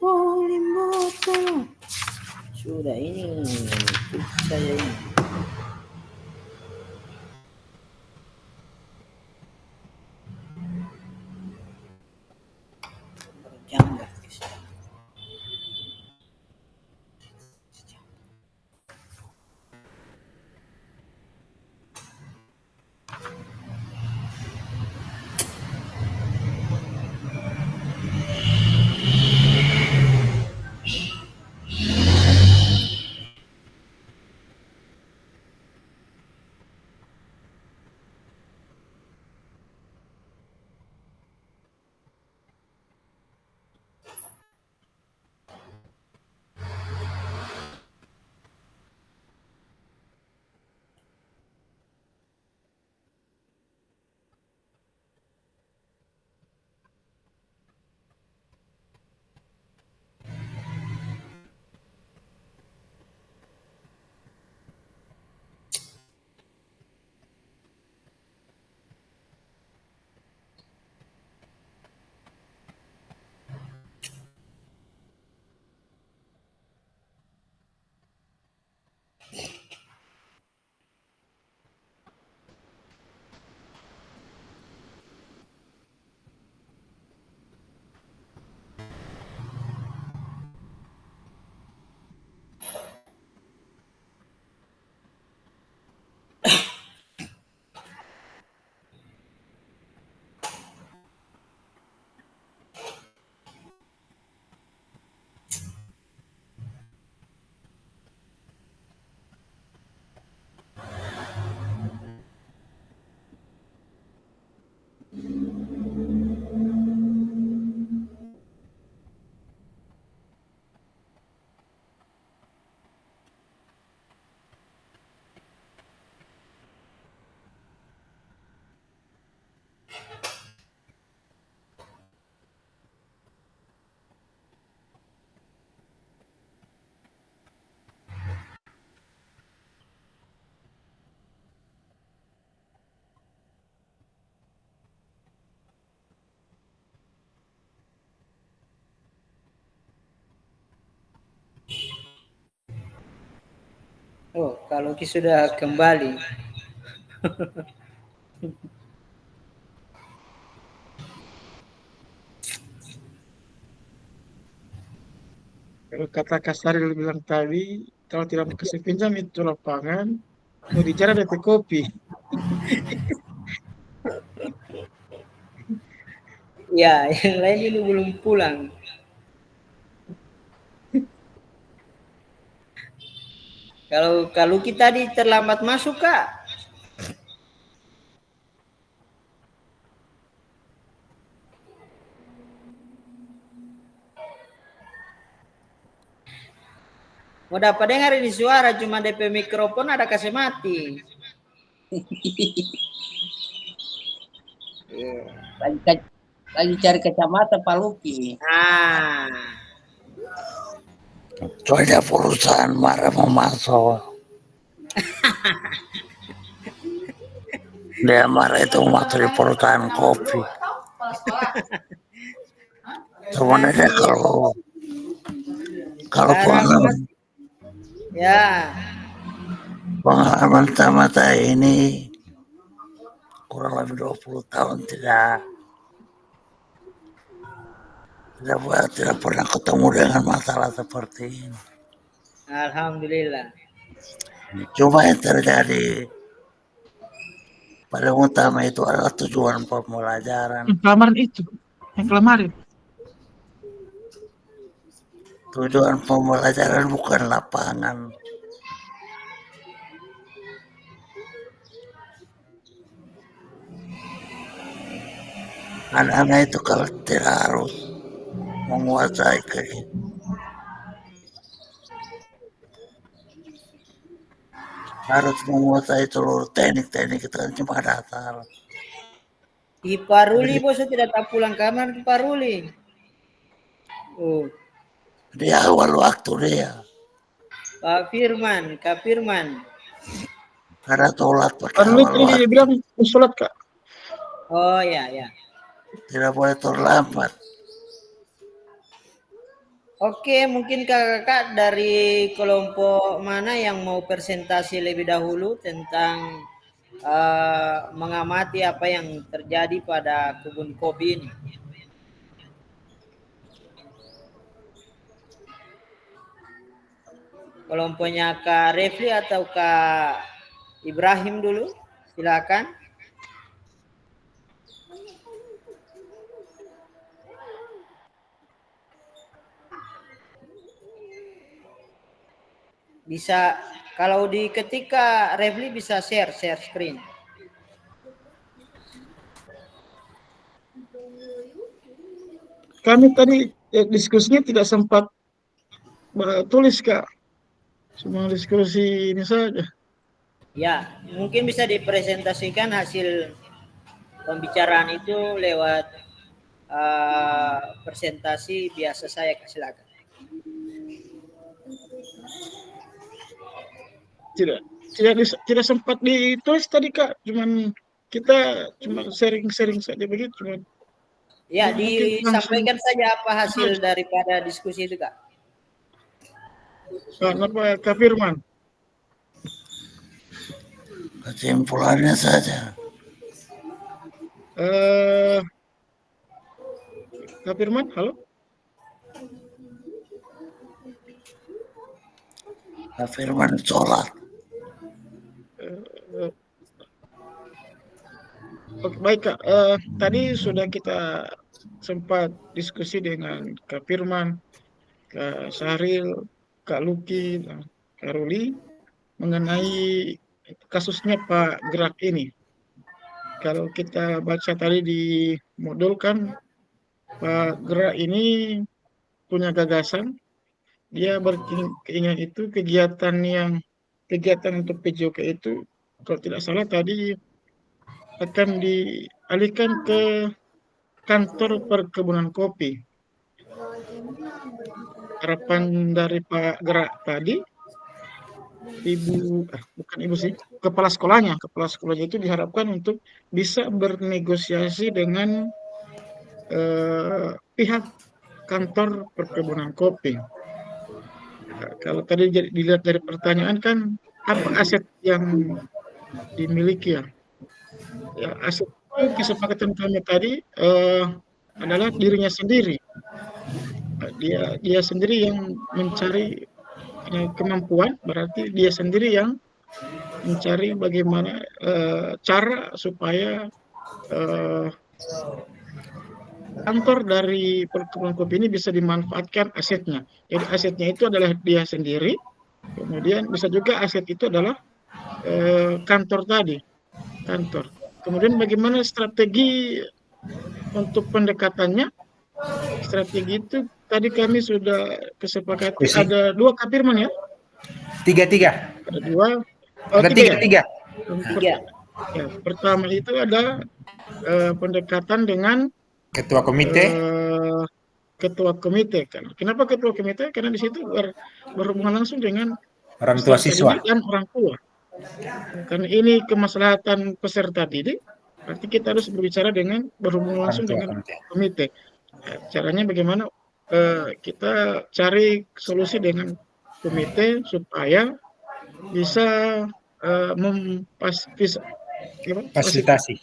S2: Oh, limboto. Sudah ini saya ini. Berjamret guys. Oh, kalau Ki sudah kembali.
S3: Kalau kata Kasaril bilang tadi, kalau tidak mau kasih pinjam itu lapangan, mau bicara DP kopi.
S2: Ya, yang lain ini belum pulang. Kalau kita tadi terlambat masuk, Kak. Mau dapat dengar ini suara, cuma DP mikrofon ada kasih mati.
S6: Lagi cari kacamata Pak Luki.
S2: Ah,
S7: Soalnya perusahaan marah mau masuk. Dia marah itu masuk di perusahaan kopi. Sebenarnya kalau
S2: sekarang ya,
S7: pengalaman sama saya ini kurang lebih 20 tahun tidak pernah ketemu dengan masalah seperti ini.
S2: alhamdulillah.
S7: Cuma yang terjadi paling utama itu adalah tujuan pembelajaran.
S3: Yang kemarin.
S7: Tujuan pembelajaran bukan lapangan. Anak-anak itu kalau tidak harus menguasai harus menguasai seluruh teknik-teknik itu kan cuma dasar.
S2: Di Paruli bos tidak tak pulang kamar di Paruli. Oh,
S7: Di awal waktu dia
S2: Kak Firman.
S7: karena sholat
S3: Pak
S7: pada
S3: Luki
S7: awal waktu
S3: bilang sholat, Kak.
S2: Oh ya.
S7: tidak boleh terlambat.
S2: Oke, mungkin kakak dari kelompok mana yang mau presentasi lebih dahulu tentang mengamati apa yang terjadi pada kebun kopi ini. Kelompoknya Kak Refli atau Kak Ibrahim dulu, silakan. Bisa kalau di ketika Refli bisa share screen.
S3: Kami tadi diskusinya tidak sempat tulis, Kak. Cuma diskusi ini saja.
S2: Ya, mungkin bisa dipresentasikan hasil pembicaraan itu lewat presentasi biasa saya, silakan.
S3: Tidak sempat ditulis tadi, Kak. Kita cuma sharing saja begitu.
S2: Ya, disampaikan saja apa hasil daripada diskusi itu, Kak.
S3: Kenapa Kak Firman?
S7: Kesimpulannya saja.
S3: Kak Firman, halo?
S7: Kak Firman sholat.
S3: Oke, baik, Kak. Tadi sudah kita sempat diskusi dengan Kak Firman, Kak Sahril, Kak Luki, dan Kak Ruli mengenai kasusnya Pak Gerak ini. Kalau kita baca tadi di modul kan, Pak Gerak ini punya gagasan, dia berkeinginan itu kegiatan untuk PJOK itu, kalau tidak salah tadi akan dialihkan ke kantor perkebunan kopi. Harapan dari Pak Gerak tadi, kepala sekolahnya itu diharapkan untuk bisa bernegosiasi dengan pihak kantor perkebunan kopi. Kalau tadi dilihat dari pertanyaan kan, apa aset yang dimiliki ya. Ya, aset itu kesepakatan kami tadi adalah dirinya sendiri. Dia sendiri yang mencari kemampuan, berarti dia sendiri yang mencari bagaimana cara supaya kantor dari perkebunan kopi ini bisa dimanfaatkan asetnya. Jadi asetnya itu adalah dia sendiri, kemudian bisa juga aset itu adalah kantor tadi, kantor. Kemudian bagaimana strategi untuk pendekatannya? Strategi itu tadi kami sudah kesepakati ada 2 Kak Firman ya?
S4: Tiga.
S3: Ada 2.
S4: Ada tiga.
S3: Ya, pertama itu ada pendekatan dengan
S4: Ketua komite.
S3: Ketua komite kan. Kenapa ketua komite? Karena di situ berhubungan langsung dengan
S4: Orang tua siswa
S3: dan orang tua. Karena ini kemaslahatan peserta didik, berarti kita harus berbicara dengan berhubungan langsung dengan komite. Caranya bagaimana kita cari solusi dengan komite supaya bisa
S4: fasilitasi.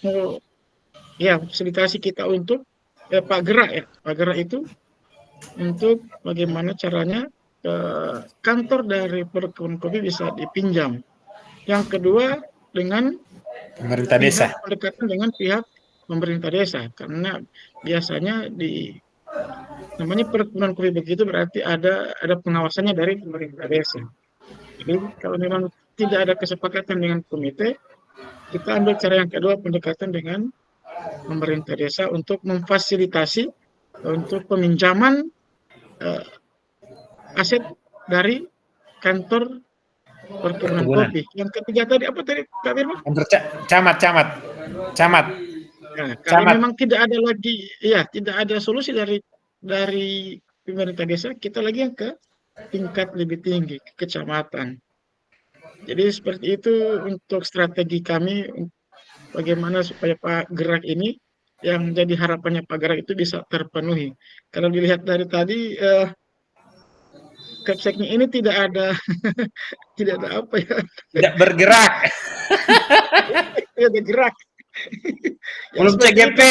S3: Ya, fasilitasi kita untuk Pak Gerak ya. Pak Gerak itu untuk bagaimana caranya kantor dari perkebunan kopi bisa dipinjam. Yang kedua dengan
S4: pemerintah desa.
S3: Pendekatan dengan pihak pemerintah desa, karena biasanya namanya perkebunan kopi begitu berarti ada pengawasannya dari pemerintah desa. Jadi kalau memang tidak ada kesepakatan dengan komite, kita ambil cara yang kedua, pendekatan dengan pemerintah desa untuk memfasilitasi untuk peminjaman aset dari kantor perkebunan kopi. Yang ketiga tadi apa tadi Kak Firman? Camat. Nah, kalau memang tidak ada lagi, ya tidak ada solusi dari pemerintah desa, kita lagi yang ke tingkat lebih tinggi, ke kecamatan. Jadi seperti itu untuk strategi kami, bagaimana supaya Pak Gerak ini, yang jadi harapannya Pak Gerak itu bisa terpenuhi. Kalau dilihat dari tadi, Kapseknya ini tidak ada apa ya?
S4: Tidak bergerak.
S3: Tidak bergerak.
S4: Belum CGP.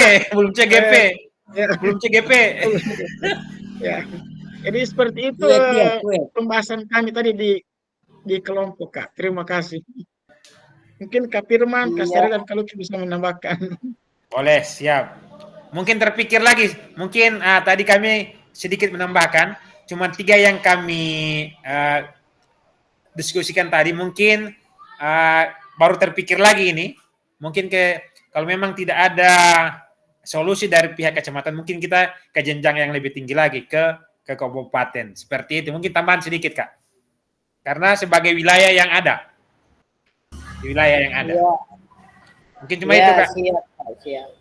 S3: Ya. Jadi seperti itu pembahasan kami tadi di kelompok, Kak. Terima kasih. Mungkin Kak Firman, Kak Sari dan Kak Luki bisa menambahkan.
S4: Boleh, siap. Mungkin terpikir lagi. Mungkin tadi kami sedikit menambahkan. Cuma 3 yang kami diskusikan tadi. Mungkin baru terpikir lagi ini. Mungkin kalau memang tidak ada solusi dari pihak kecamatan, mungkin kita ke jenjang yang lebih tinggi lagi, ke kabupaten. Seperti itu. Mungkin tambahan sedikit, Kak. Karena sebagai wilayah yang ada. Di wilayah yang ada. Ya. Mungkin cuma itu, Kak.
S2: Siap.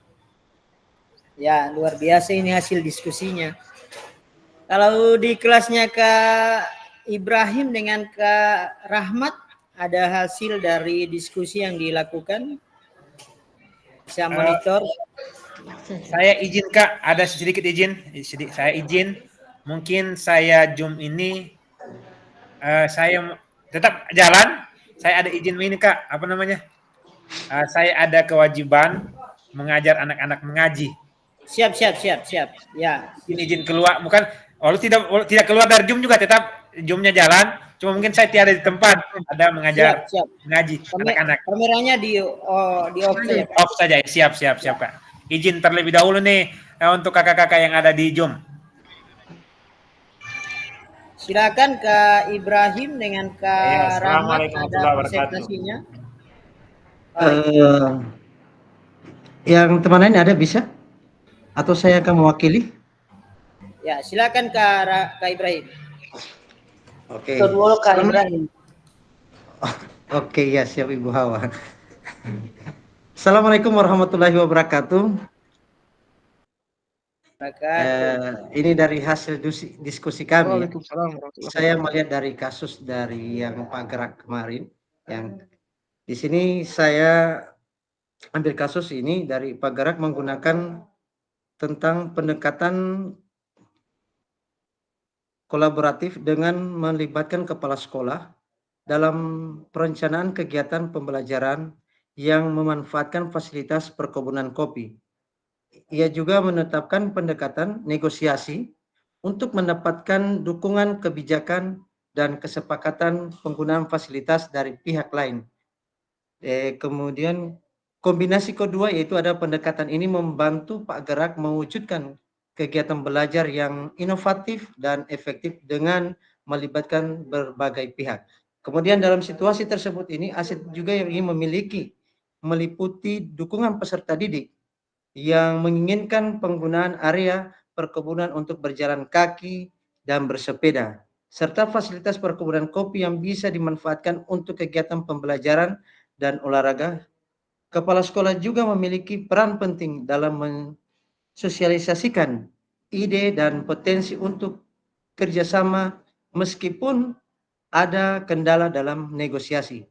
S2: Ya, luar biasa ini hasil diskusinya. Kalau di kelasnya Kak Ibrahim dengan Kak Rahmat, ada hasil dari diskusi yang dilakukan? Bisa monitor?
S4: Saya izin, Kak, ada sedikit izin. Saya izin. Mungkin saya Zoom ini, saya tetap jalan. Saya ada izin ini, Kak. Apa namanya? Saya ada kewajiban mengajar anak-anak mengaji.
S2: Siap. Ya.
S4: Izin keluar, bukan. Tidak keluar dari Zoom juga, tetap Zoom-nya jalan. Cuma mungkin saya tiada di tempat, ada mengajar mengaji anak-anak.
S2: Kameranya di off saja.
S4: Off saja. Siap, Kak. Izin terlebih dahulu nih untuk kakak-kakak yang ada di Zoom.
S2: Silakan Kak Ibrahim dengan Kak Rahmat, ada presentasinya.
S5: Yang teman lain ada bisa? Atau saya akan mewakili?
S2: Ya, silakan Kak Ibrahim.
S5: Oke.
S6: Dulu Kak Ibrahim.
S5: Oke, ya siap Ibu Hawa. Assalamualaikum warahmatullahi wabarakatuh. Ini dari hasil diskusi kami. Saya melihat dari kasus dari yang Pak Gerak kemarin, yang di sini saya ambil kasus ini dari Pak Gerak menggunakan tentang pendekatan kolaboratif dengan melibatkan kepala sekolah dalam perencanaan kegiatan pembelajaran yang memanfaatkan fasilitas perkebunan kopi. Ia juga menetapkan pendekatan negosiasi untuk mendapatkan dukungan kebijakan dan kesepakatan penggunaan fasilitas dari pihak lain. Kemudian kombinasi kedua yaitu ada pendekatan ini membantu Pak Gerak mewujudkan kegiatan belajar yang inovatif dan efektif dengan melibatkan berbagai pihak. Kemudian dalam situasi tersebut ini ASET juga yang ingin meliputi dukungan peserta didik yang menginginkan penggunaan area perkebunan untuk berjalan kaki dan bersepeda, serta fasilitas perkebunan kopi yang bisa dimanfaatkan untuk kegiatan pembelajaran dan olahraga. Kepala sekolah juga memiliki peran penting dalam mensosialisasikan ide dan potensi untuk kerjasama meskipun ada kendala dalam negosiasi.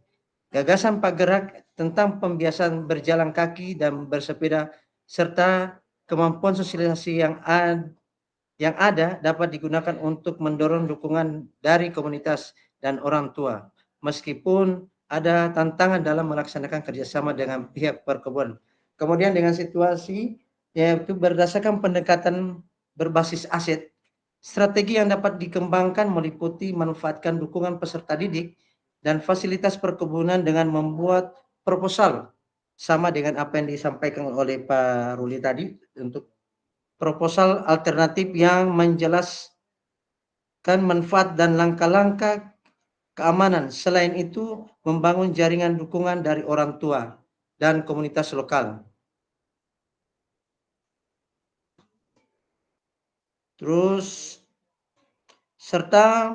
S5: Gagasan Pak Gerak tentang pembiasaan berjalan kaki dan bersepeda serta kemampuan sosialisasi yang ada dapat digunakan untuk mendorong dukungan dari komunitas dan orang tua, meskipun ada tantangan dalam melaksanakan kerjasama dengan pihak perkebunan. Kemudian dengan situasi yaitu berdasarkan pendekatan berbasis aset, strategi yang dapat dikembangkan meliputi manfaatkan dukungan peserta didik dan fasilitas perkebunan dengan membuat proposal sama dengan apa yang disampaikan oleh Pak Ruli tadi, untuk proposal alternatif yang menjelaskan manfaat dan langkah-langkah keamanan. Selain itu, membangun jaringan dukungan dari orang tua dan komunitas lokal. Terus serta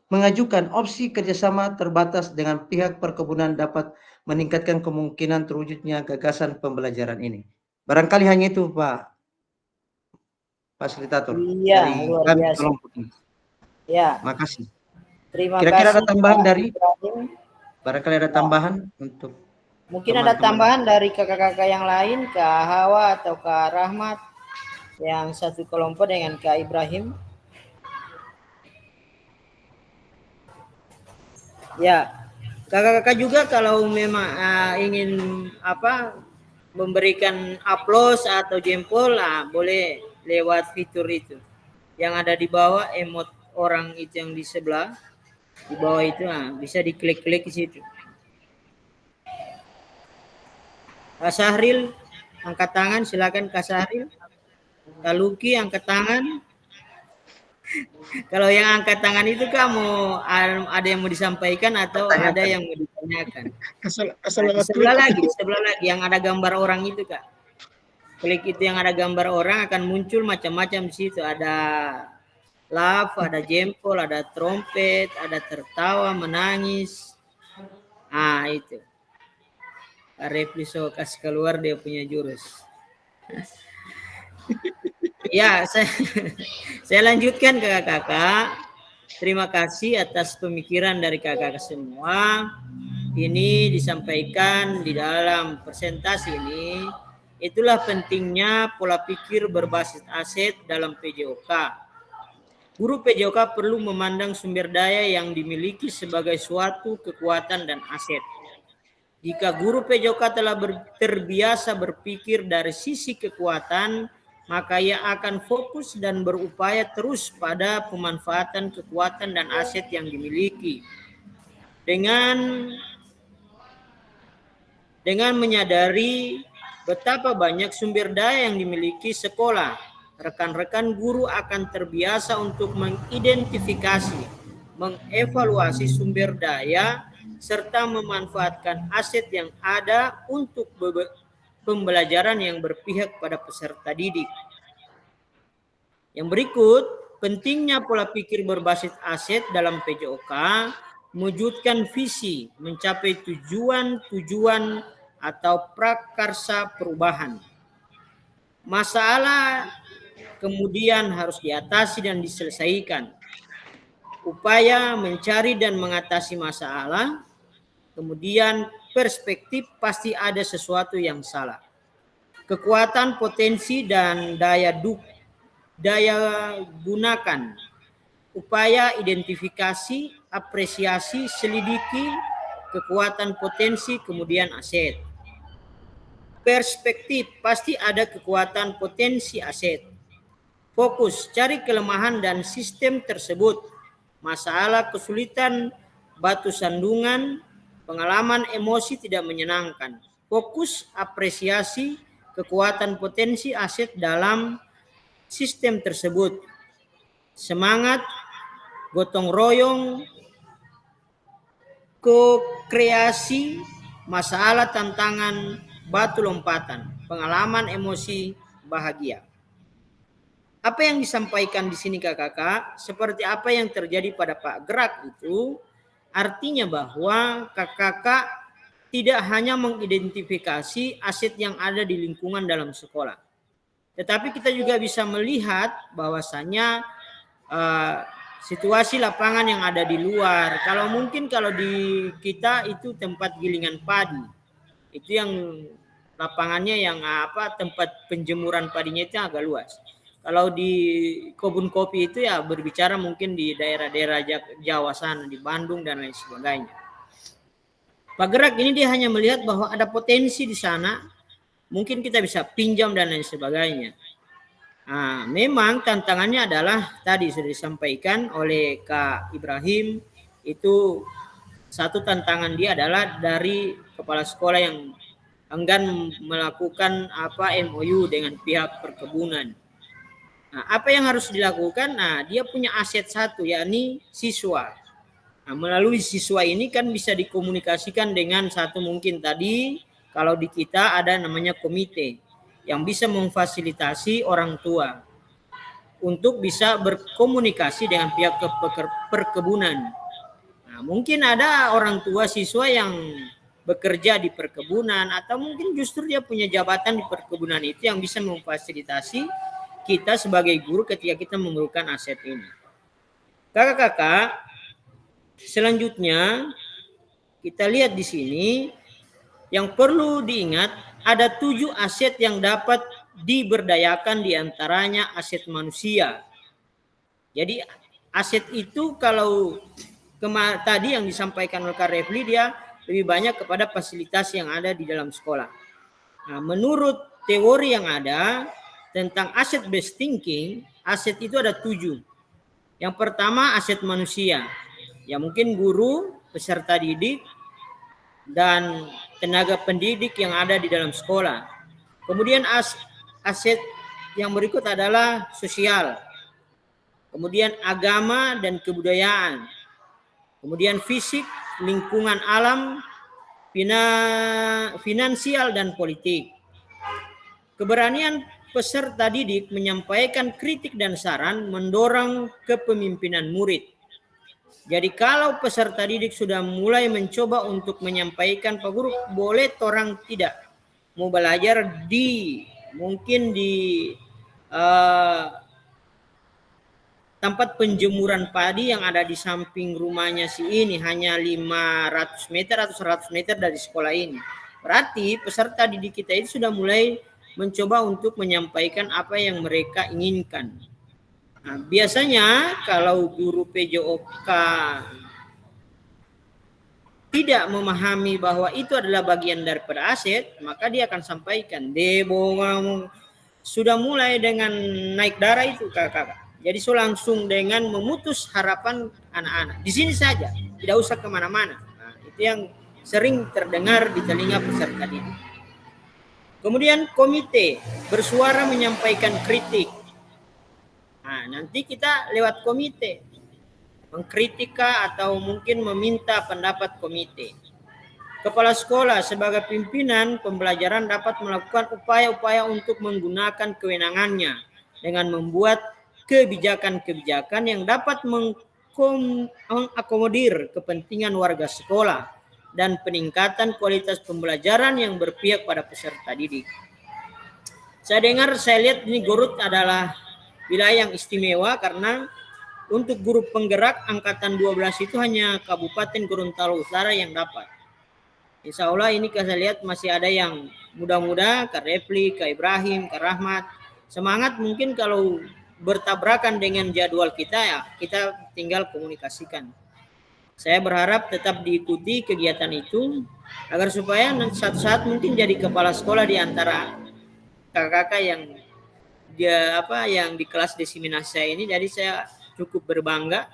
S5: mengajukan opsi kerjasama terbatas dengan pihak perkebunan dapat meningkatkan kemungkinan terwujudnya gagasan pembelajaran ini. Barangkali hanya itu, Pak Fasilitator.
S2: Iya,
S5: dari
S2: luar
S5: kami
S2: biasa.
S5: kelompok ini.
S2: Ya,
S5: Makasih.
S2: terima
S5: Kira-kira
S2: kasih.
S5: ada tambahan
S2: Pak
S5: dari
S2: Ibrahim.
S5: barangkali ada tambahan untuk
S2: Mungkin ada tambahan dari kakak-kakak yang lain, Kak Hawa atau Kak Rahmat, yang satu kelompok dengan Kak Ibrahim. Ya, kakak-kakak juga kalau memang ingin memberikan aplaus atau jempol, boleh lewat fitur itu yang ada di bawah, emot orang itu yang di sebelah di bawah itu, bisa diklik-klik di situ. Kak Sahril angkat tangan, silakan Kak Sahril. Kak Luki angkat tangan. Kalau yang angkat tangan itu kamu ada yang mau disampaikan atau ada yang mau ditanyakan? Sebelah lagi yang ada gambar orang itu, Kak. Klik itu yang ada gambar orang akan muncul macam-macam di situ. Ada laugh, ada jempol, ada trompet, ada tertawa, menangis. Itu. Refli so kasih keluar dia punya jurus. Ya, saya lanjutkan kakak-kakak. Terima kasih atas pemikiran dari kakak semua. Ini disampaikan di dalam presentasi ini. Itulah pentingnya pola pikir berbasis aset dalam PJOK. Guru PJOK perlu memandang sumber daya yang dimiliki sebagai suatu kekuatan dan aset. Jika guru PJOK telah terbiasa berpikir dari sisi kekuatan, maka ia akan fokus dan berupaya terus pada pemanfaatan kekuatan dan aset yang dimiliki. Dengan menyadari betapa banyak sumber daya yang dimiliki sekolah, rekan-rekan guru akan terbiasa untuk mengidentifikasi, mengevaluasi sumber daya, serta memanfaatkan aset yang ada untuk pembelajaran yang berpihak pada peserta didik. Yang berikut, pentingnya pola pikir berbasis aset dalam PJOK, mewujudkan visi, mencapai tujuan atau prakarsa perubahan. Masalah kemudian harus diatasi dan diselesaikan. Upaya mencari dan mengatasi masalah, kemudian perspektif pasti ada sesuatu yang salah. Kekuatan, potensi, dan daya gunakan upaya identifikasi, apresiasi, selidiki kekuatan potensi, kemudian aset. Perspektif, pasti ada kekuatan potensi aset. Fokus, cari kelemahan dan sistem tersebut. Masalah, kesulitan, batu sandungan, pengalaman emosi tidak menyenangkan. Fokus, apresiasi, kekuatan potensi aset dalam sistem tersebut. Semangat, gotong royong, ko-kreasi, masalah, tantangan, batu lompatan, pengalaman emosi, bahagia. Apa yang disampaikan di sini kakak-kakak, seperti apa yang terjadi pada Pak Gerak itu, artinya bahwa kakak-kakak tidak hanya mengidentifikasi aset yang ada di lingkungan dalam sekolah, tetapi kita juga bisa melihat bahwasannya situasi lapangan yang ada di luar. Kalau mungkin kalau di kita itu tempat gilingan padi, itu yang lapangannya yang tempat penjemuran padinya itu agak luas. Kalau di kebun kopi itu ya berbicara mungkin di daerah-daerah Jawa sana, di Bandung dan lain sebagainya. Pak Gerak ini dia hanya melihat bahwa ada potensi di sana, mungkin kita bisa pinjam dan lain sebagainya. Nah, memang tantangannya adalah tadi sudah disampaikan oleh Kak Ibrahim, itu satu tantangan dia adalah dari kepala sekolah yang enggan melakukan MOU dengan pihak perkebunan. Nah, apa yang harus dilakukan? Nah, dia punya aset satu, yakni siswa. Nah, melalui siswa ini kan bisa dikomunikasikan dengan satu, mungkin tadi kalau di kita ada namanya komite yang bisa memfasilitasi orang tua untuk bisa berkomunikasi dengan pihak perkebunan. Nah, mungkin ada orang tua siswa yang bekerja di perkebunan atau mungkin justru dia punya jabatan di perkebunan itu yang bisa memfasilitasi kita sebagai guru ketika kita memerlukan aset ini. Kakak-kakak, selanjutnya kita lihat di sini yang perlu diingat ada 7 aset yang dapat diberdayakan, diantaranya aset manusia. Jadi aset itu kalau tadi yang disampaikan oleh Kak Refli, dia lebih banyak kepada fasilitas yang ada di dalam sekolah. Nah, menurut teori yang ada tentang aset based thinking, aset itu ada 7. Yang pertama aset manusia, ya mungkin guru, peserta didik, dan tenaga pendidik yang ada di dalam sekolah. Kemudian aset yang berikut adalah sosial, kemudian agama dan kebudayaan, kemudian fisik, lingkungan alam, finansial dan politik. Keberanian peserta didik menyampaikan kritik dan saran mendorong kepemimpinan murid. Jadi kalau peserta didik sudah mulai mencoba untuk menyampaikan, Pak Guru boleh orang tidak mau belajar mungkin di tempat penjemuran padi yang ada di samping rumahnya si ini, hanya 500 meter atau 100 meter dari sekolah ini. Berarti peserta didik kita itu sudah mulai mencoba untuk menyampaikan apa yang mereka inginkan. Nah, biasanya kalau guru PJOK tidak memahami bahwa itu adalah bagian daripada aset, maka dia akan sampaikan, sudah mulai dengan naik darah itu kakak. Jadi langsung dengan memutus harapan anak-anak. Di sini saja, tidak usah kemana-mana. Nah, itu yang sering terdengar di telinga peserta didik. Kemudian komite bersuara menyampaikan kritik. Nah, nanti kita lewat komite mengkritika atau mungkin meminta pendapat komite. Kepala sekolah sebagai pimpinan pembelajaran dapat melakukan upaya-upaya untuk menggunakan kewenangannya dengan membuat kebijakan-kebijakan yang dapat mengakomodir kepentingan warga sekolah dan peningkatan kualitas pembelajaran yang berpihak pada peserta didik. Saya lihat ini Garut adalah wilayah yang istimewa karena untuk guru penggerak angkatan 12 itu hanya Kabupaten Gorontalo Utara yang dapat. Insya Allah ini saya lihat masih ada yang muda-muda, Kak Refli, Kak Ibrahim, Kak Rahmat. Semangat mungkin kalau bertabrakan dengan jadwal kita, ya kita tinggal komunikasikan. Saya berharap tetap diikuti kegiatan itu agar supaya suatu saat mungkin jadi kepala sekolah di antara kakak-kakak yang yang di kelas diseminasi saya ini. Jadi saya cukup berbangga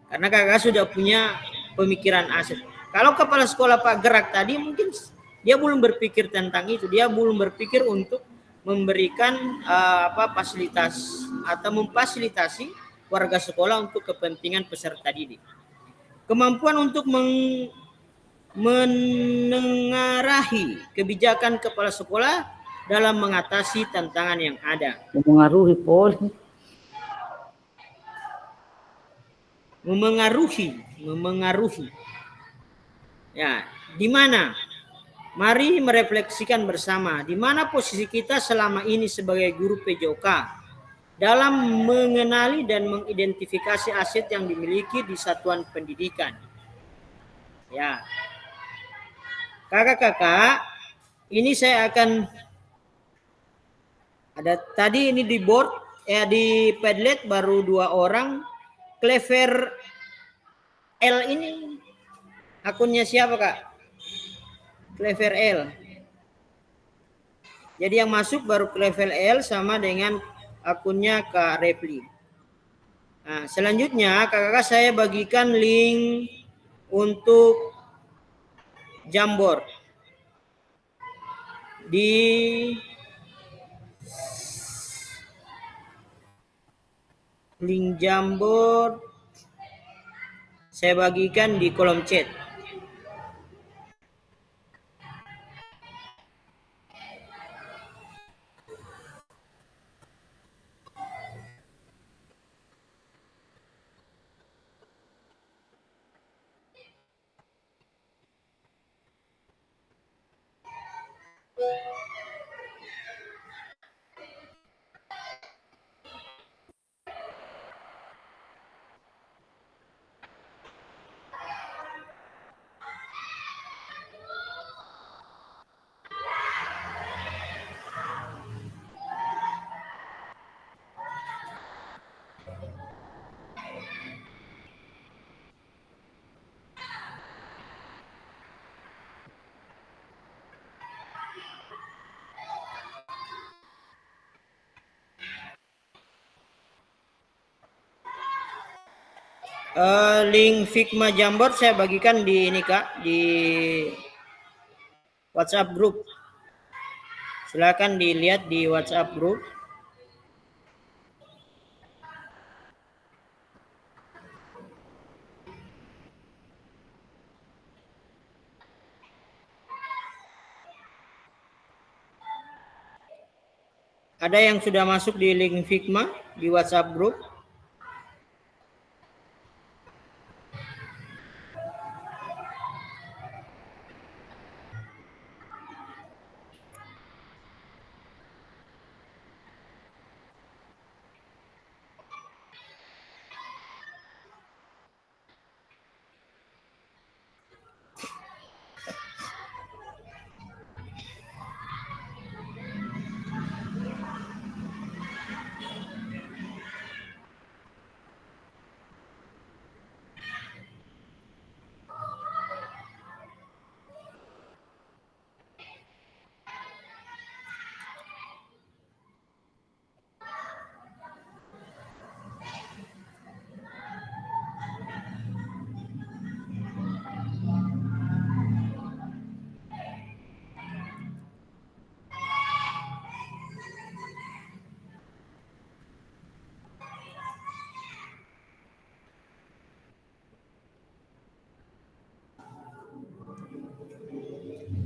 S2: karena kakak sudah punya pemikiran aset. Kalau kepala sekolah Pak Gerak tadi mungkin dia belum berpikir tentang itu, dia belum berpikir untuk memberikan fasilitas atau memfasilitasi warga sekolah untuk kepentingan peserta didik. Kemampuan untuk menengarahi kebijakan kepala sekolah dalam mengatasi tantangan yang ada.
S7: Memengaruhi poli.
S2: Memengaruhi. Ya, di mana? Mari merefleksikan bersama di mana posisi kita selama ini sebagai guru PJOK dalam mengenali dan mengidentifikasi aset yang dimiliki di satuan pendidikan. Ya, kakak-kakak, ini saya akan ada tadi ini di board, di Padlet baru 2 orang. Clever L ini akunnya siapa, Kak? Clever L. Jadi yang masuk baru Clever L sama dengan akunnya Kak Repli. Nah, selanjutnya kakak-kakak saya bagikan link untuk Jamboard di link Jamboard saya bagikan di kolom chat. Link Figma Jamboard saya bagikan di ini, Kak, di WhatsApp group. Silakan dilihat di WhatsApp group. Ada yang sudah masuk di link Figma di WhatsApp group?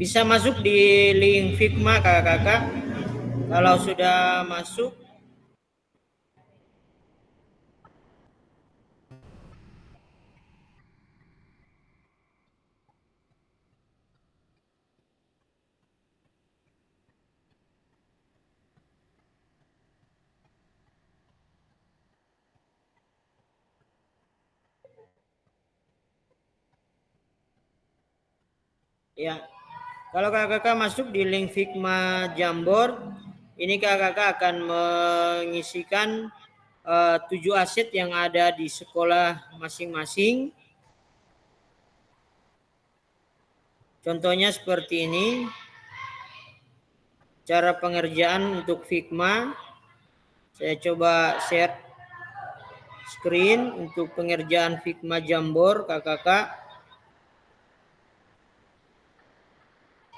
S2: Bisa masuk di link Figma, kakak-kakak. Kalau sudah masuk, ya. Kalau kakak-kakak masuk di link Figma Jamboard, ini kakak-kakak akan mengisikan 7 aset yang ada di sekolah masing-masing. Contohnya seperti ini. Cara pengerjaan untuk Figma. Saya coba share screen untuk pengerjaan Figma Jamboard kakak-kakak.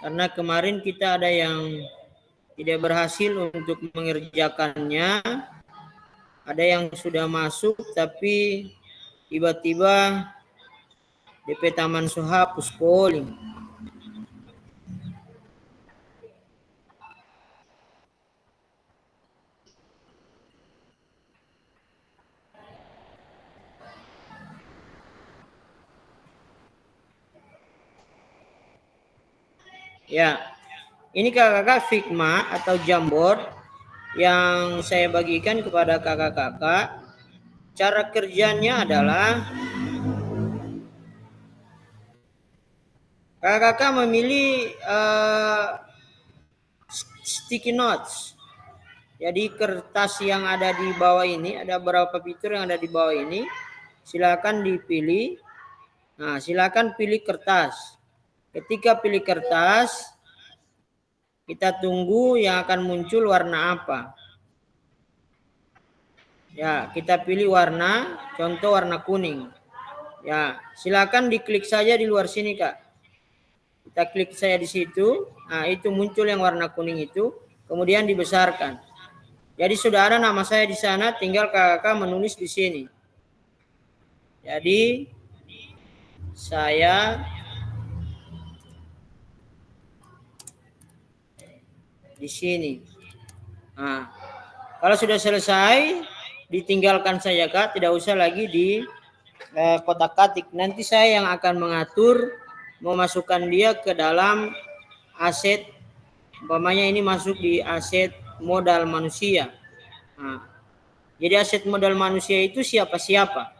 S2: Karena kemarin kita ada yang tidak berhasil untuk mengerjakannya. Ada yang sudah masuk tapi tiba-tiba DP Taman Soha hapus calling. Ya, ini kakak-kakak Figma atau Jamboard yang saya bagikan kepada kakak-kakak. Cara kerjanya adalah kakak-kakak memilih sticky notes. Jadi kertas yang ada di bawah ini, ada beberapa fitur yang ada di bawah ini. Silakan dipilih. Nah, silakan pilih kertas. Ketika pilih kertas, kita tunggu yang akan muncul warna apa. Ya, kita pilih warna, contoh warna kuning. Ya, silakan diklik saja di luar sini, Kak. Kita klik saya di situ. Nah, itu muncul yang warna kuning itu, kemudian dibesarkan. Jadi sudah ada nama saya di sana, tinggal kakak menulis di sini. Jadi saya di sini. Nah, kalau sudah selesai, ditinggalkan saja Kak, tidak usah lagi di kotak ketik. Nanti saya yang akan mengatur memasukkan dia ke dalam aset. Umpamanya ini masuk di aset modal manusia. Nah, jadi aset modal manusia itu siapa-siapa?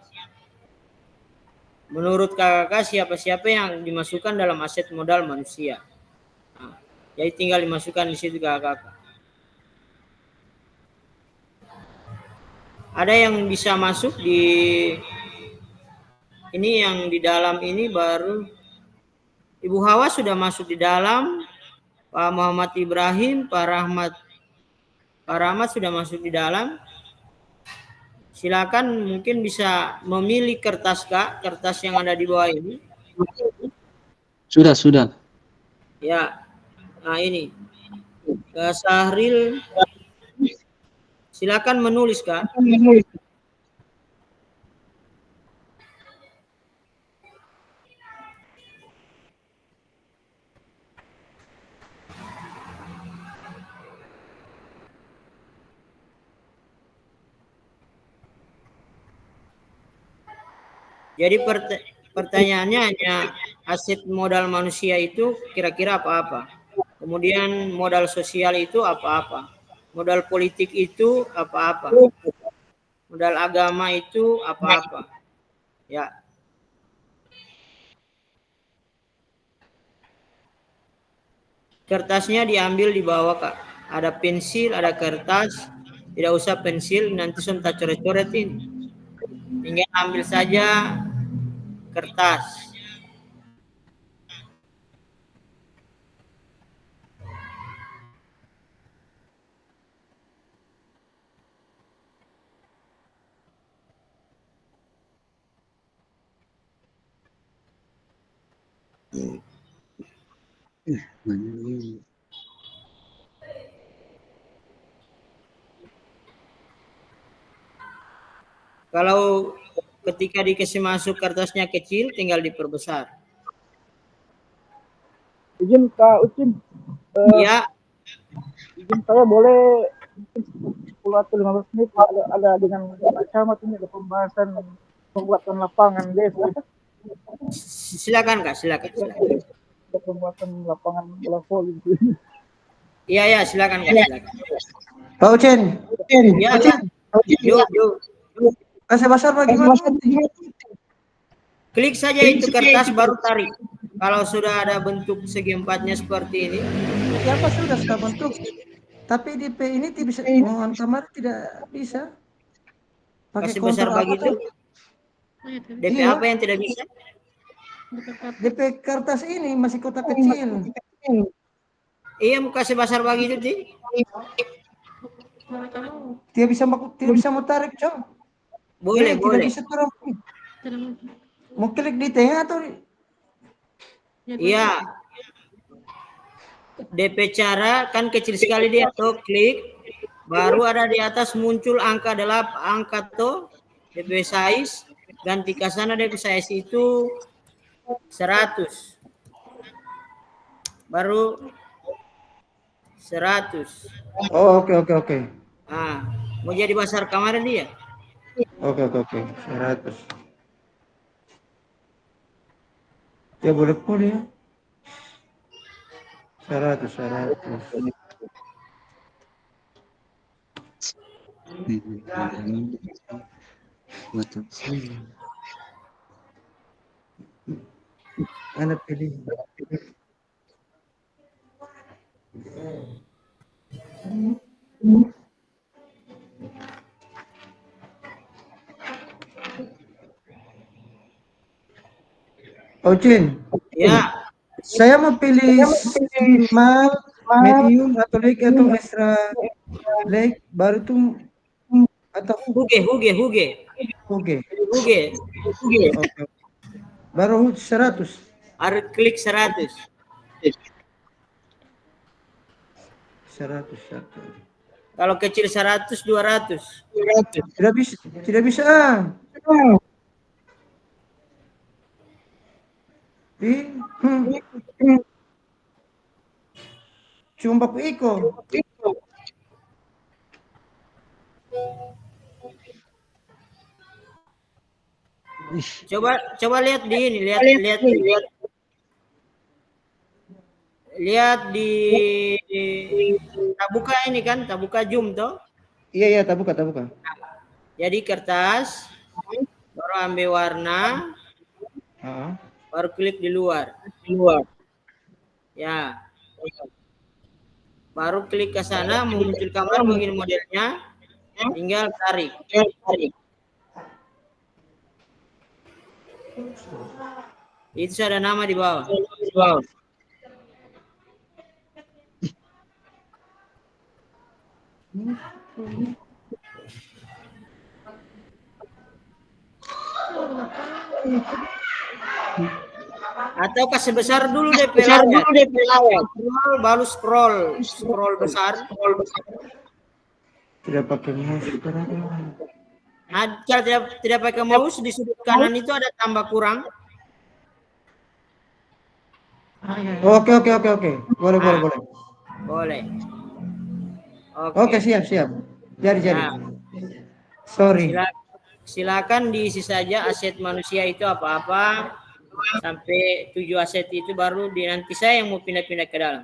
S2: Menurut kakak siapa-siapa yang dimasukkan dalam aset modal manusia? Nah, jadi tinggal dimasukkan di situ kakak. Ada yang bisa masuk di ini yang di dalam ini baru Ibu Hawa sudah masuk di dalam, Pak Muhammad Ibrahim, Pak Rahmat sudah masuk di dalam. Silakan mungkin bisa memilih kertas Kak, kertas yang ada di bawah ini.
S8: Sudah.
S2: Ya, nah ini Sahril, silakan menulis Kak. Jadi pertanyaannya hanya aset modal manusia itu kira-kira apa-apa. Kemudian modal sosial itu apa-apa. Modal politik itu apa-apa. Modal agama itu apa-apa. Ya. Kertasnya diambil di bawah Kak. Ada pensil, ada kertas. Tidak usah pensil, nanti sudah coret-coretin. Tinggal ambil saja kertas. Kalau ketika dikasih masuk kertasnya kecil, tinggal diperbesar.
S3: Izin Kak Ucin.
S2: Iya.
S3: Izin saya boleh 10 atau 15 menit ada dengan Pak Camat ini ada pembahasan pembuatan lapangan desa.
S2: Silakan Kak, silakan.
S3: Ada pembuatan lapangan bola voli.
S2: Iya, silakan Kak, silakan.
S5: Pak Ucen.
S2: Iya, yuk.
S5: Bahasa besar bagaimana?
S2: Klik saja itu kertas baru tarik. Kalau sudah ada bentuk segi empatnya seperti ini.
S5: Ya apa sudah bentuk. Tapi di P ini tidak bisa mohon kamar tidak bisa. Pakai
S2: Kasih besar
S5: kontrol apa
S2: begitu.
S5: tuh?
S2: DP
S5: Iya.
S2: apa yang tidak bisa?
S5: DP kertas ini masih kotak kecil.
S2: Iya, mau kasih besar begitu, Ti.
S5: Tidak bisa mau tarik, Cok.
S2: Boleh,
S5: Tidak
S2: boleh.
S5: bisa turun. Mau klik di tengah atau
S2: Iya. DP cara kan kecil sekali dia tuh, klik. Baru ada di atas muncul angka 8, angka tuh DP size, ganti ke sana DP size itu 100. Baru 100.
S5: Oh, oke.
S2: Ah, mau jadi besar kemarin dia.
S5: Oke. 100. Ya boleh ya. 100. Anda pilih. Ocin,
S2: Ya,
S5: saya mau pilih small, medium, atau leg atau extra leg, baru tuh atau
S2: huge.
S5: oke.
S2: Huge.
S5: Baru 100.
S2: Harus klik 100.
S5: 100.
S2: Kalau kecil 100, 200.
S5: Tidak bisa. Cuma baku iko.
S2: Coba lihat di ini, lihat di tabuka ini kan, tabuka zoom toh.
S5: Iya, tak buka.
S2: Jadi kertas, baru ambil warna, baru klik di luar. Ya. Baru klik ke sana, muncul gambar begini modelnya, tinggal tarik. Itu ada nama di bawah. Atau kasih besar dulu DP layar. Baru scroll besar.
S5: Tidak pakai mouse.
S2: Nah, tidak pakai mouse, di sudut kanan itu ada tambah kurang.
S5: Oke. Boleh. Oke, siap. Jadi.
S2: Nah,
S5: Sorry.
S2: Silakan diisi saja aset manusia itu apa-apa sampai 7 aset itu, baru nanti saya yang mau pindah-pindah ke dalam.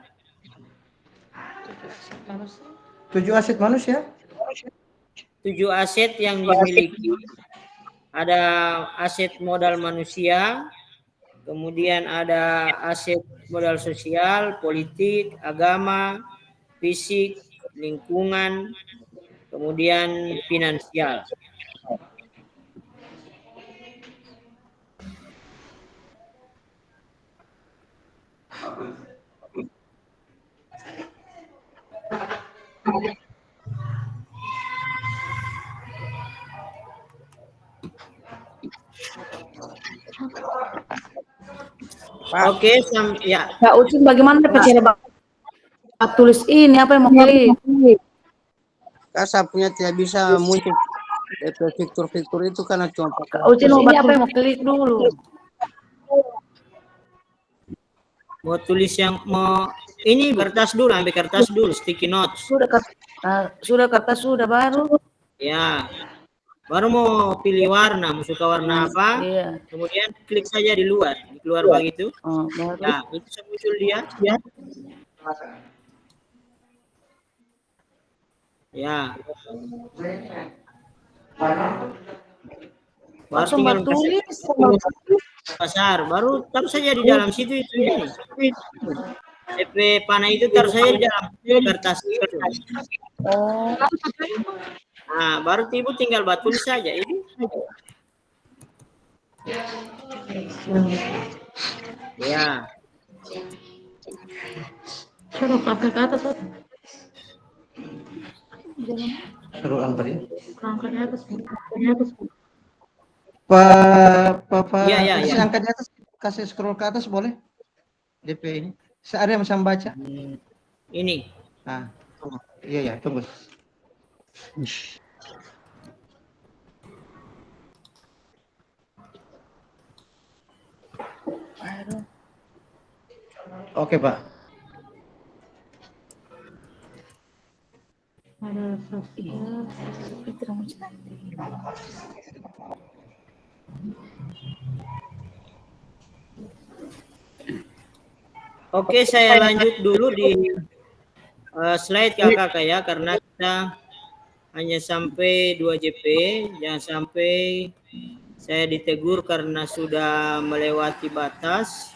S5: 7 aset manusia?
S2: 7 aset yang dimiliki. Ada aset modal manusia, kemudian ada aset modal sosial, politik, agama, fisik, lingkungan, kemudian finansial. Oke, ya.
S8: Kak Ucin, bagaimana cara tulis ini? Apa yang mau klik?
S6: Saya punya tidak bisa muncul fitur-fitur itu karena cuma pakai.
S8: Kak Ucin, ini apa yang mau klik dulu?
S2: Mau tulis yang mau ini kertas dulu, ambil kertas dulu, sticky notes.
S8: Sudah kertas sudah baru.
S2: Ya. Baru mau pilih warna, mau suka warna apa?
S8: Iya.
S2: Kemudian klik saja di luar, keluar begitu. Nah, itu muncul dia. Ya. Baru tinggal tulis besar, baru taruh saja di dalam situ itu. DP panah itu taruh saja di dalam kertas itu. Nah, baru ibu tinggal tulis saja ini. Ya.
S8: Suruh angkat ke atas.
S5: Suruh angkat ya.
S8: Angkat ke atas.
S5: Pak,
S2: Ya.
S5: kasih angkat di atas, kasih scroll ke atas boleh? DP ini. Ada yang bisa membaca?
S2: Ini.
S5: Nah, iya, tunggu. Oke, Pak.
S2: Oke, saya lanjut dulu di slide kakak ya, karena kita hanya sampai 2 JP, jangan sampai saya ditegur karena sudah melewati batas.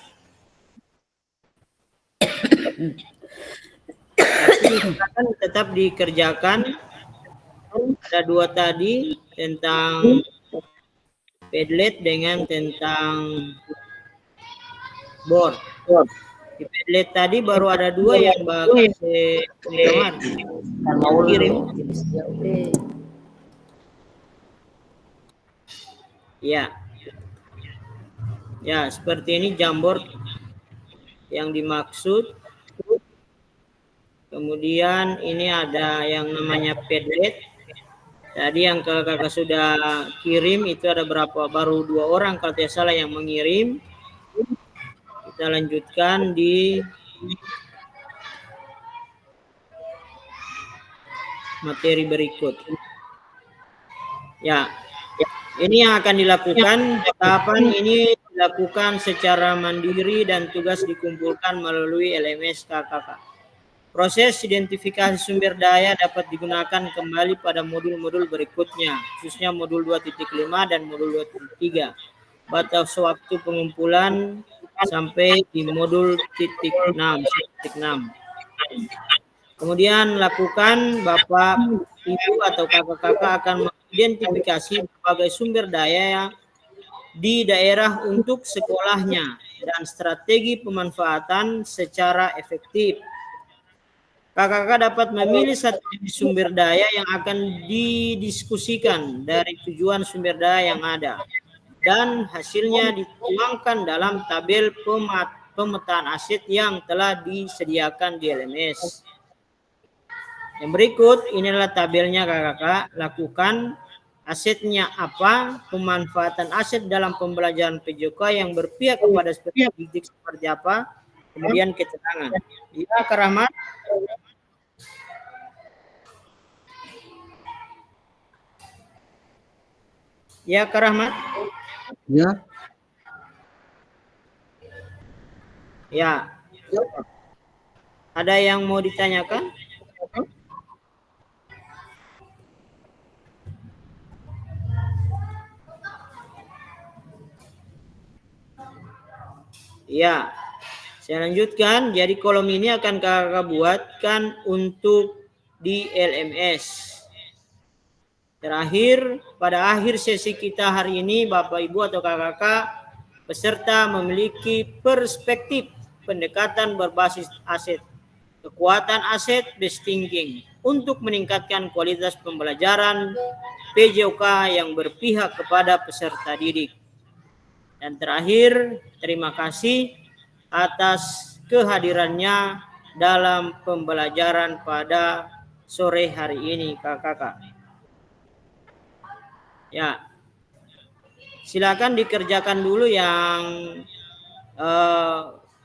S2: Tapi akan tetap dikerjakan. Ada 2 tadi tentang Padlet dengan tentang board. Di Padlet tadi baru ada 2 yang bagus kemarin yang kirim. Ya, seperti ini Jamboard yang dimaksud. Kemudian ini ada yang namanya Padlet. Tadi yang kakak sudah kirim itu ada baru 2 orang kalau tidak salah yang mengirim. Kita lanjutkan di materi berikut. Ya, ini yang akan dilakukan. Tahapan ini dilakukan secara mandiri dan tugas dikumpulkan melalui LMS KKK. Proses identifikasi sumber daya dapat digunakan kembali pada modul-modul berikutnya, khususnya modul 2.5 dan modul 2.3. Batas waktu pengumpulan sampai di modul 6. Kemudian lakukan Bapak, Ibu atau kakak-kakak akan mengidentifikasi berbagai sumber daya di daerah untuk sekolahnya dan strategi pemanfaatan secara efektif. Kakak-kakak dapat memilih satu sumber daya yang akan didiskusikan dari tujuan sumber daya yang ada dan hasilnya dituangkan dalam tabel pemetaan aset yang telah disediakan di LMS. Yang berikut ini adalah tabelnya kakak-kakak. Lakukan asetnya apa, pemanfaatan aset dalam pembelajaran PJK yang berpihak kepada didik seperti apa, kemudian keterangan. Ya, Kak Rahmat. Ya, Kak Rahmat.
S6: Ya.
S2: Ya. Ada yang mau ditanyakan? Ya. Saya lanjutkan. Jadi kolom ini akan kakak buatkan untuk di LMS. Terakhir, pada akhir sesi kita hari ini, Bapak, Ibu, atau kakak-kakak, peserta memiliki perspektif pendekatan berbasis aset, kekuatan aset based thinking untuk meningkatkan kualitas pembelajaran PJOK yang berpihak kepada peserta didik. Dan terakhir, terima kasih atas kehadirannya dalam pembelajaran pada sore hari ini, kakak-kakak. Ya, silakan dikerjakan dulu yang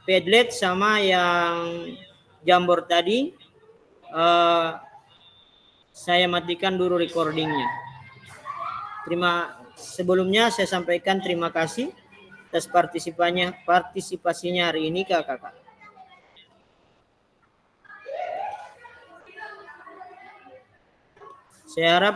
S2: Padlet sama yang Jamboard tadi. Saya matikan dulu recordingnya. Sebelumnya saya sampaikan terima kasih atas partisipasinya hari ini, kakak-kakak. Saya harap